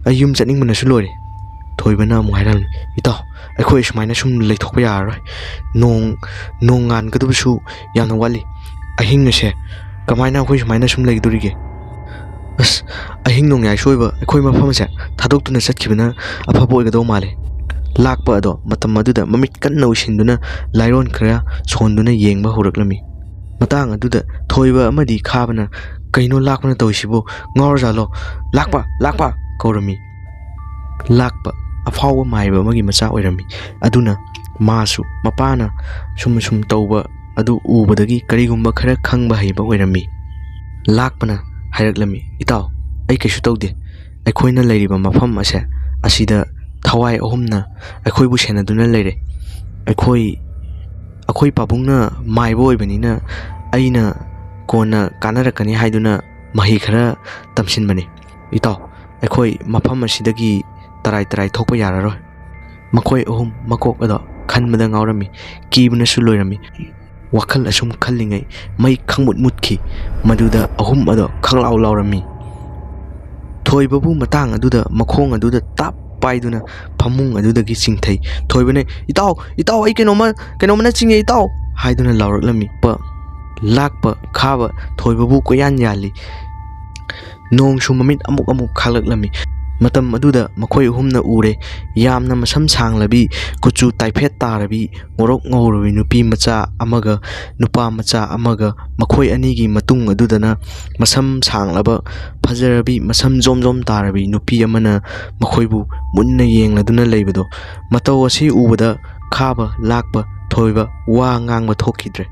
ꯑꯩ ꯌꯨꯝ ꯆꯠꯅꯤꯡꯕꯅꯁꯨ ꯂꯣꯏꯔꯦ." ꯊꯣꯏꯕꯅ ꯑꯃꯨꯛ ꯍꯥꯏꯔꯝꯃꯤ꯫ "ꯏꯇꯥꯎ, ꯑꯩꯈꯣꯏ ꯁꯨꯃꯥꯏꯅ ꯁꯨꯝ ꯂꯩꯊꯣꯛꯄ ꯌꯥꯔꯔꯣꯏ꯫ ꯅꯣꯡ ꯉꯥꯟꯒꯗꯕꯁꯨ ꯌꯥꯝꯅ ꯋꯥꯠꯂꯤ꯫ ꯑꯍꯤꯡ ꯑꯁꯦ ꯀꯃꯥꯏꯅ ꯑꯩꯈꯣꯏ ꯁꯨꯃꯥꯏꯅ ꯁꯨꯝ ꯂꯩꯒꯗꯣꯔꯤꯒꯦ? ꯑꯁ, ꯑꯍꯤꯡ ꯅꯣꯡꯌꯥꯏꯁꯨ ꯑꯣꯏꯕ ꯑꯩꯈꯣꯏ ꯃꯐꯝ ꯑꯁꯦ ꯊꯥꯗꯣꯛꯇꯨꯅ ꯆꯠꯈꯤꯕꯅ ꯑꯐꯕ ꯑꯣꯏꯒꯗꯧ ꯃꯥꯜꯂꯦ." ꯂꯥꯛꯄ ꯑꯗꯣ ꯃꯇꯝ ꯑꯗꯨꯗ ꯃꯃꯤꯠ ꯀꯟꯅ ꯎꯏꯁꯤꯟꯗꯨꯅ ꯂꯥꯏꯔꯣꯟ ꯈꯔ ꯁꯣꯟꯗꯨꯅ ꯌꯦꯡꯕ ꯍꯧꯔꯛꯂꯝꯃꯤ꯫ ꯃꯇꯥꯡ ꯑꯗꯨꯗ ꯊꯣꯏꯕ ꯑꯃꯗꯤ ꯈꯥꯕꯅ "ꯀꯩꯅꯣ ꯂꯥꯛꯄꯅ ꯇꯧꯏꯁꯤꯕꯨ? ꯉꯥꯎꯔꯖꯥꯠꯂꯣ? ꯂꯥꯛꯄ, ꯂꯥꯛꯄ" ꯀꯧꯔꯝꯃꯤ꯫ ꯂꯥꯛꯄ ꯑꯐꯥꯎꯕ ꯃꯥꯏꯕ ꯑꯃꯒꯤ ꯃꯆꯥ ꯑꯣꯏꯔꯝꯃꯤ꯫ ꯑꯗꯨꯅ ꯃꯥꯁꯨ ꯃꯄꯥꯅ ꯁꯨꯝ ꯇꯧꯕ ꯑꯗꯨ ꯎꯕꯗꯒꯤ ꯀꯔꯤꯒꯨꯝꯕ ꯈꯔ ꯈꯪꯕ ꯍꯩꯕ ꯑꯣꯏꯔꯝꯃꯤ꯫ ꯂꯥꯛꯄꯅ ꯍꯥꯏꯔꯛꯂꯝꯃꯤ꯫ "ꯏꯇꯥꯎ, ꯑꯩ ꯀꯩꯁꯨ ꯇꯧꯗꯦ꯫ ꯑꯩꯈꯣꯏꯅ ꯂꯩꯔꯤꯕ ꯃꯐꯝ ꯑꯁꯤꯗ ꯊꯋꯥꯏ ꯑꯍꯨꯝꯅ ꯑꯩꯈꯣꯏꯕꯨ ꯁꯦꯟꯅꯗꯨꯅ ꯂꯩꯔꯦ꯫ ꯑꯩꯈꯣই ꯄꯥꯕꯨꯡꯅ ꯃꯥꯏꯕ ꯑꯣꯏꯕꯅꯤꯅ ꯑꯩꯅ ꯀꯣꯟꯅ ꯀꯥꯟꯅꯔꯛꯀꯅꯤ ꯍꯥꯏꯗꯨꯅ ꯃꯍꯩ ꯈꯔ ꯇꯝꯁꯤꯟꯕꯅꯤ꯫ ꯏꯇꯥꯎ, ꯑꯩꯈꯣꯏ ꯃꯐꯝ ꯑꯁꯤꯗꯒꯤ ꯇꯔꯥꯏ ꯊꯣꯛꯄ ꯌꯥꯔꯔꯣꯏ." ꯃꯈꯣꯏ ꯑꯍꯨꯝ ꯃꯀꯣꯛ ꯑꯗꯣ ꯈꯟꯕꯗ ꯉꯥꯎꯔꯝꯃꯤ, ꯀꯤꯕꯅꯁꯨ ꯂꯣꯏꯔꯝꯃꯤ꯫ ꯋꯥꯈꯜ ꯑꯁꯨꯝ ꯈꯜꯂꯤꯉꯩ ꯃꯩ ꯈꯪꯃꯨꯠ ꯃꯨꯠꯈꯤ꯫ ꯃꯗꯨꯗ ꯑꯍꯨꯝ ꯑꯗꯣ ꯈꯪꯂꯥꯎ ꯂꯥꯎꯔꯝꯃꯤ꯫ ꯊꯣꯏꯕꯕꯨ ꯃꯇꯥꯡ ꯑꯗꯨꯗ ꯃꯈꯣꯡ ꯑꯗꯨꯗ ꯇꯥꯞ ꯄꯥꯏꯗꯨꯅ ꯐꯃꯨꯡ ꯑꯗꯨꯗꯒꯤ ꯆꯤꯡꯊꯩ꯫ ꯊꯣꯏꯕꯅ "ꯏꯇꯥꯎ, ꯏꯇꯥꯎ, ꯑꯩ ꯀꯩꯅꯣꯝꯃꯅ ꯆꯤꯡꯉꯦ ꯏꯇꯥꯎ" ꯍꯥꯏꯗꯨꯅ ꯂꯥꯎꯔꯛꯂꯝꯃꯤ꯫ ꯂꯥꯛꯄ ꯈꯥꯕ ꯊꯣꯏꯕꯕꯨ ꯀꯣꯏꯌꯥꯟ ꯌꯥꯜꯂꯤ꯫ ꯅꯣꯡꯁꯨ ꯃꯃꯤꯠ ꯑꯃꯨꯛ ꯈꯥꯛꯂꯛꯂꯝꯃꯤ꯫ ꯃꯇꯝ ꯑꯗꯨꯗ ꯃꯈꯣꯏ ꯑꯍꯨꯝꯅ ꯎꯔꯦ ꯌꯥꯝꯅ ꯃꯁꯝ ꯁꯥꯡꯂꯕꯤ, ꯀꯨꯆꯨ ꯇꯥꯏꯐꯦꯠ ꯇꯥꯔꯕꯤ, ꯉꯧꯔꯣꯛ ꯉꯧꯔꯕꯤ ꯅꯨꯄꯤ ꯃꯆꯥ ꯑꯃꯒ ꯅꯨꯄꯥ ꯃꯆꯥ ꯑꯃꯒ, ꯃꯈꯣꯏ ꯑꯅꯤꯒꯤ ꯃꯇꯨꯡ ꯑꯗꯨꯗꯅ ꯃꯁꯝ ꯁꯥꯡꯂꯕ ꯐꯖꯔꯕꯤ, ꯃꯁꯝ ꯖꯣꯝ ꯖꯣꯝ ꯇꯥꯔꯕꯤ ꯅꯨꯄꯤ ꯑꯃꯅ ꯃꯈꯣꯏꯕꯨ ꯃꯨꯟꯅ ꯌꯦꯡꯂꯗꯨꯅ ꯂꯩꯕꯗꯣ꯫ ꯃꯇꯧ ꯑꯁꯤ ꯎꯕꯗ ꯈꯥꯕ, ꯂꯥꯛꯄ, ꯊꯣꯏꯕ ꯋꯥ ꯉꯥꯡꯕ ꯊꯣꯛꯈꯤꯗ꯭ꯔꯦ꯫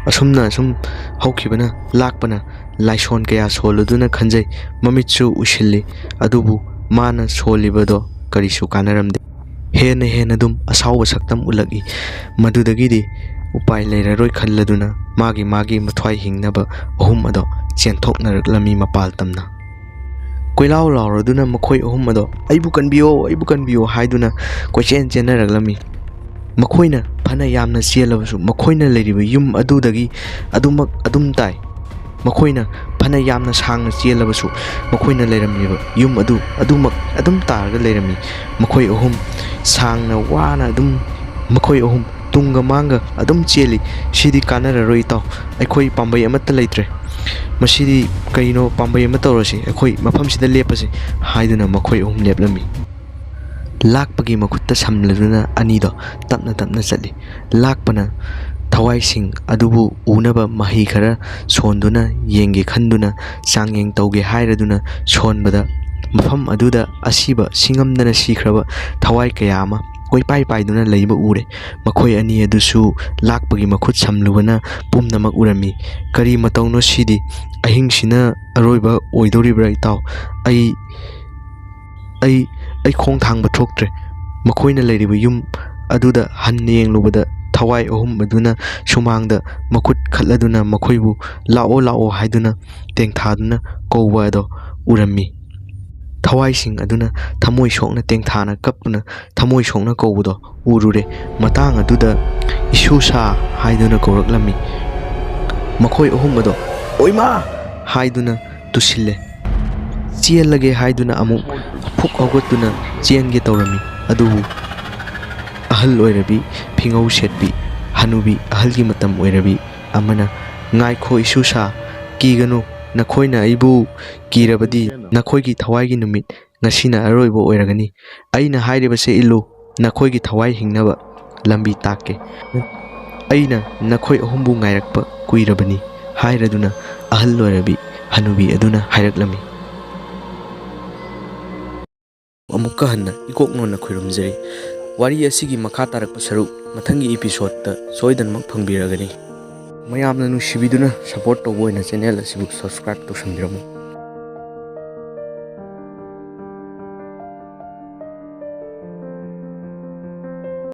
ꯑꯁꯨꯝꯅ ꯁꯨꯝ ꯍꯧꯈꯤꯕꯅ ꯂꯥꯛꯄꯅ ꯂꯥꯏꯁꯣꯟ ꯀꯌꯥ ꯁꯣꯜꯂꯗꯨꯅ ꯈꯟꯖꯩ, ꯃꯃꯤꯠꯁꯨ ꯎꯏꯁꯤꯜꯂꯤ꯫ ꯑꯗꯨꯕꯨ ꯃꯥꯅ ꯁꯣꯜꯂꯤꯕꯗꯣ ꯀꯔꯤꯁꯨ ꯀꯥꯟꯅꯔꯝꯗꯦ꯫ ꯍꯦꯟꯅ ꯑꯗꯨꯝ ꯑꯁꯥꯎꯕ ꯁꯛꯇꯝ ꯎꯠꯂꯛꯏ꯫ ꯃꯗꯨꯗꯒꯤꯗꯤ ꯎꯄꯥꯏ ꯂꯩꯔꯔꯣꯏ ꯈꯜꯂꯗꯨꯅ ꯃꯥꯒꯤ ꯃꯊ꯭ꯋꯥꯏ ꯍꯤꯡꯅꯕ ꯑꯍꯨꯝ ꯑꯗꯣ ꯆꯦꯟꯊꯣꯛꯅꯔꯛꯂꯝꯃꯤ ꯃꯄꯥꯜ ꯇꯝꯅ꯫ ꯀꯣꯏꯂꯥꯎ ꯂꯥꯎꯔꯗꯨꯅ ꯃꯈꯣꯏ ꯑꯍꯨꯝ ꯑꯗꯣ "ꯑꯩꯕꯨ ꯀꯟꯕꯤꯌꯣ, ꯑꯩꯕꯨ ꯀꯟꯕꯤꯌꯣ" ꯍꯥꯏꯗꯨꯅ ꯀꯣꯏꯆꯦꯟ ꯆꯦꯟꯅꯔꯛꯂꯝꯃꯤ꯫ ꯃꯈꯣꯏꯅ ꯐꯅ ꯌꯥꯝꯅ ꯆꯦꯜꯂꯕꯁꯨ ꯃꯈꯣꯏꯅ ꯂꯩꯔꯤꯕ ꯌꯨꯝ ꯑꯗꯨꯗꯒꯤ ꯑꯗꯨꯃꯛ ꯑꯗꯨꯝ ꯇꯥꯏ꯫ ꯃꯈꯣꯏꯅ ꯐꯅ ꯌꯥꯝꯅ ꯁꯥꯡꯅ ꯆꯦꯜꯂꯕꯁꯨ ꯃꯈꯣꯏꯅ ꯂꯩꯔꯝꯂꯤꯕ ꯌꯨꯝ ꯑꯗꯨ ꯑꯗꯨꯃꯛ ꯑꯗꯨꯝ ꯇꯥꯔꯒ ꯂꯩꯔꯝꯃꯤ꯫ ꯃꯈꯣꯏ ꯑꯍꯨꯝ ꯁꯥꯡꯅ ꯋꯥꯅ ꯑꯗꯨꯝ ꯃꯈꯣꯏ ꯑꯍꯨꯝ ꯇꯨꯡꯒ ꯃꯥꯡꯒ ꯑꯗꯨꯝ ꯆꯦꯜꯂꯤ꯫ ꯁꯤꯗꯤ ꯀꯥꯟꯅꯔꯔꯣꯏ ꯏꯇꯥꯎ, ꯑꯩꯈꯣꯏ ꯄꯥꯝꯕꯩ ꯑꯃꯠꯇ ꯂꯩꯇ꯭ꯔꯦ, ꯃꯁꯤꯗꯤ ꯀꯩꯅꯣ ꯄꯥꯝꯕꯩ ꯑꯃ ꯇꯧꯔꯁꯤ, ꯑꯩꯈꯣꯏ ꯃꯐꯝꯁꯤꯗ ꯂꯦꯞꯄꯁꯤ ꯍꯥꯏꯗꯨꯅ ꯃꯈꯣꯏ ꯑꯍꯨꯝ ꯂꯦꯞꯂꯝꯃꯤ꯫ ꯂꯥꯛꯄꯒꯤ ꯃꯈꯨꯠꯇ ꯁꯝꯂꯗꯨꯅ ꯑꯅꯤꯗꯣ ꯇꯞꯅ ꯇꯞꯅ ꯆꯠꯂꯤ꯫ ꯂꯥꯛꯄꯅ ꯊꯋꯥꯏꯁꯤꯡ ꯑꯗꯨꯕꯨ ꯎꯅꯕ ꯃꯍꯩ ꯈꯔ ꯁꯣꯟꯗꯨꯅ ꯌꯦꯡꯒꯦ ꯈꯟꯗꯨꯅ ꯆꯥꯡꯌꯦꯡ ꯇꯧꯒꯦ ꯍꯥꯏꯔꯗꯨꯅ ꯁꯣꯟꯕꯗ ꯃꯐꯝ ꯑꯗꯨꯗ ꯑꯁꯤꯕ ꯁꯤꯡꯉꯝꯗꯅ ꯁꯤꯈ꯭ꯔꯕ ꯊꯋꯥꯏ ꯀꯌꯥ ꯑꯃ ꯀꯣꯏꯄꯥꯏ ꯄꯥꯏꯗꯨꯅ ꯂꯩꯕ ꯎꯔꯦ꯫ ꯃꯈꯣꯏ ꯑꯅꯤ ꯑꯗꯨꯁꯨ ꯂꯥꯛꯄꯒꯤ ꯃꯈꯨꯠ ꯁꯝꯂꯨꯕꯅ ꯄꯨꯝꯅꯃꯛ ꯎꯔꯝꯃꯤ꯫ ꯀꯔꯤ ꯃꯇꯧꯅꯣ ꯁꯤꯗꯤ? ꯑꯍꯤꯡꯁꯤꯅ ꯑꯔꯣꯏꯕ ꯑꯣꯏꯗꯧꯔꯤꯕ꯭ꯔꯥ ꯏꯇꯥꯎ? ꯑꯩ ꯈꯣꯡ ꯊꯥꯡꯕ ꯊꯣꯛꯇ꯭ꯔꯦ꯫ ꯃꯈꯣꯏꯅ ꯂꯩꯔꯤꯕ ꯌꯨꯝ ꯑꯗꯨꯗ ꯍꯟꯅ ꯌꯦꯡꯂꯨꯕꯗ ꯊꯋꯥꯏ ꯑꯍꯨꯝ ꯑꯗꯨꯅ ꯁꯨꯃꯥꯡꯗ ꯃꯈꯨꯠ ꯈꯠꯂꯗꯨꯅ ꯃꯈꯣꯏꯕꯨ ꯂꯥꯛꯑꯣ ꯂꯥꯛꯑꯣ ꯍꯥꯏꯗꯨꯅ ꯇꯦꯡꯊꯥꯗꯨꯅ ꯀꯧꯕ ꯑꯗꯣ ꯎꯔꯝꯃꯤ꯫ ꯊꯋꯥꯏꯁꯤꯡ ꯑꯗꯨꯅ ꯊꯃꯣꯏ ꯁꯣꯛꯅ ꯇꯦꯡꯊꯥꯅ ꯀꯞꯇꯨꯅ ꯊꯃꯣꯏ ꯁꯣꯛꯅ ꯀꯧꯕꯗꯣ ꯎꯔꯨꯔꯦ꯫ ꯃꯇꯥꯡ ꯑꯗꯨꯗ ꯏꯁꯨꯁꯥ ꯍꯥꯏꯗꯨꯅ ꯀꯧꯔꯛꯂꯝꯃꯤ꯫ ꯃꯈꯣꯏ ꯑꯍꯨꯝ ꯑꯗꯣ ꯑꯣꯏꯃꯥ ꯍꯥꯏꯗꯨꯅ ꯇꯨꯁꯤꯜꯂꯦ꯫ ꯆꯦꯜꯂꯒꯦ ꯍꯥꯏꯗꯨꯅ ꯑꯃꯨꯛ ꯐꯨꯛ ꯍꯧꯒꯠꯇꯨꯅ ꯆꯦꯟꯒꯦ ꯇꯧꯔꯝꯃꯤ꯫ ꯑꯗꯨꯕꯨ ꯑꯍꯜ ꯑꯣꯏꯔꯕꯤ ꯐꯤꯉꯧ ꯁꯦꯠꯄꯤ ꯍꯅꯨꯕꯤ, ꯑꯍꯜꯒꯤ ꯃꯇꯝ ꯑꯣꯏꯔꯕꯤ ꯑꯃꯅ ꯉꯥꯏꯈꯣ ꯏꯁꯨꯁꯥ, ꯀꯤꯒꯅꯨ, ꯅꯈꯣꯏꯅ ꯑꯩꯕꯨ ꯀꯤꯔꯕꯗꯤ ꯅꯈꯣꯏꯒꯤ ꯊꯋꯥꯏꯒꯤ ꯅꯨꯃꯤꯠ ꯉꯁꯤꯅ ꯑꯔꯣꯏꯕ ꯑꯣꯏꯔꯒꯅꯤ꯫ ꯑꯩꯅ ꯍꯥꯏꯔꯤꯕꯁꯦ ꯏꯜꯂꯨ, ꯅꯈꯣꯏꯒꯤ ꯊꯋꯥꯏ ꯍꯤꯡꯅꯕ ꯂꯝꯕꯤ ꯇꯥꯛꯀꯦ꯫ ꯑꯩꯅ ꯅꯈꯣꯏ ꯑꯍꯨꯝꯕꯨ ꯉꯥꯏꯔꯛꯄ ꯀꯨꯏꯔꯕꯅꯤ ꯍꯥꯏꯔꯗꯨꯅ ꯑꯍꯜ ꯑꯣꯏꯔꯕꯤ ꯍꯅꯨꯕꯤ ꯑꯗꯨꯅ ꯍꯥꯏꯔꯛꯂꯝꯃꯤ꯫ ꯑꯃꯨꯛꯀ ꯍꯟꯅ ꯏꯀꯣꯛꯅꯣꯟꯅ ꯈꯨꯔꯨꯝꯖꯔꯤ꯫ ꯋꯥꯔꯤ ꯑꯁꯤꯒꯤ ꯃꯈꯥ ꯇꯥꯔꯛꯄ ꯁꯔꯨꯛ ꯃꯊꯪꯒꯤ ꯏꯄꯤꯁꯣꯗꯇ ꯁꯣꯏꯗꯅꯃꯛ ꯐꯪꯕꯤꯔꯒꯅꯤ꯫ ꯃꯌꯥꯝꯅ ꯅꯨꯡꯁꯤꯕꯤꯗꯨꯅ ꯁꯄꯣꯔꯠ ꯇꯧꯕ ꯑꯣꯏꯅ ꯆꯦꯅꯦꯜ ꯑꯁꯤꯕꯨ ꯁꯕꯁꯀ꯭ꯔꯥꯏꯕ ꯇꯧꯁꯟꯕꯤꯔꯝꯃꯨ꯫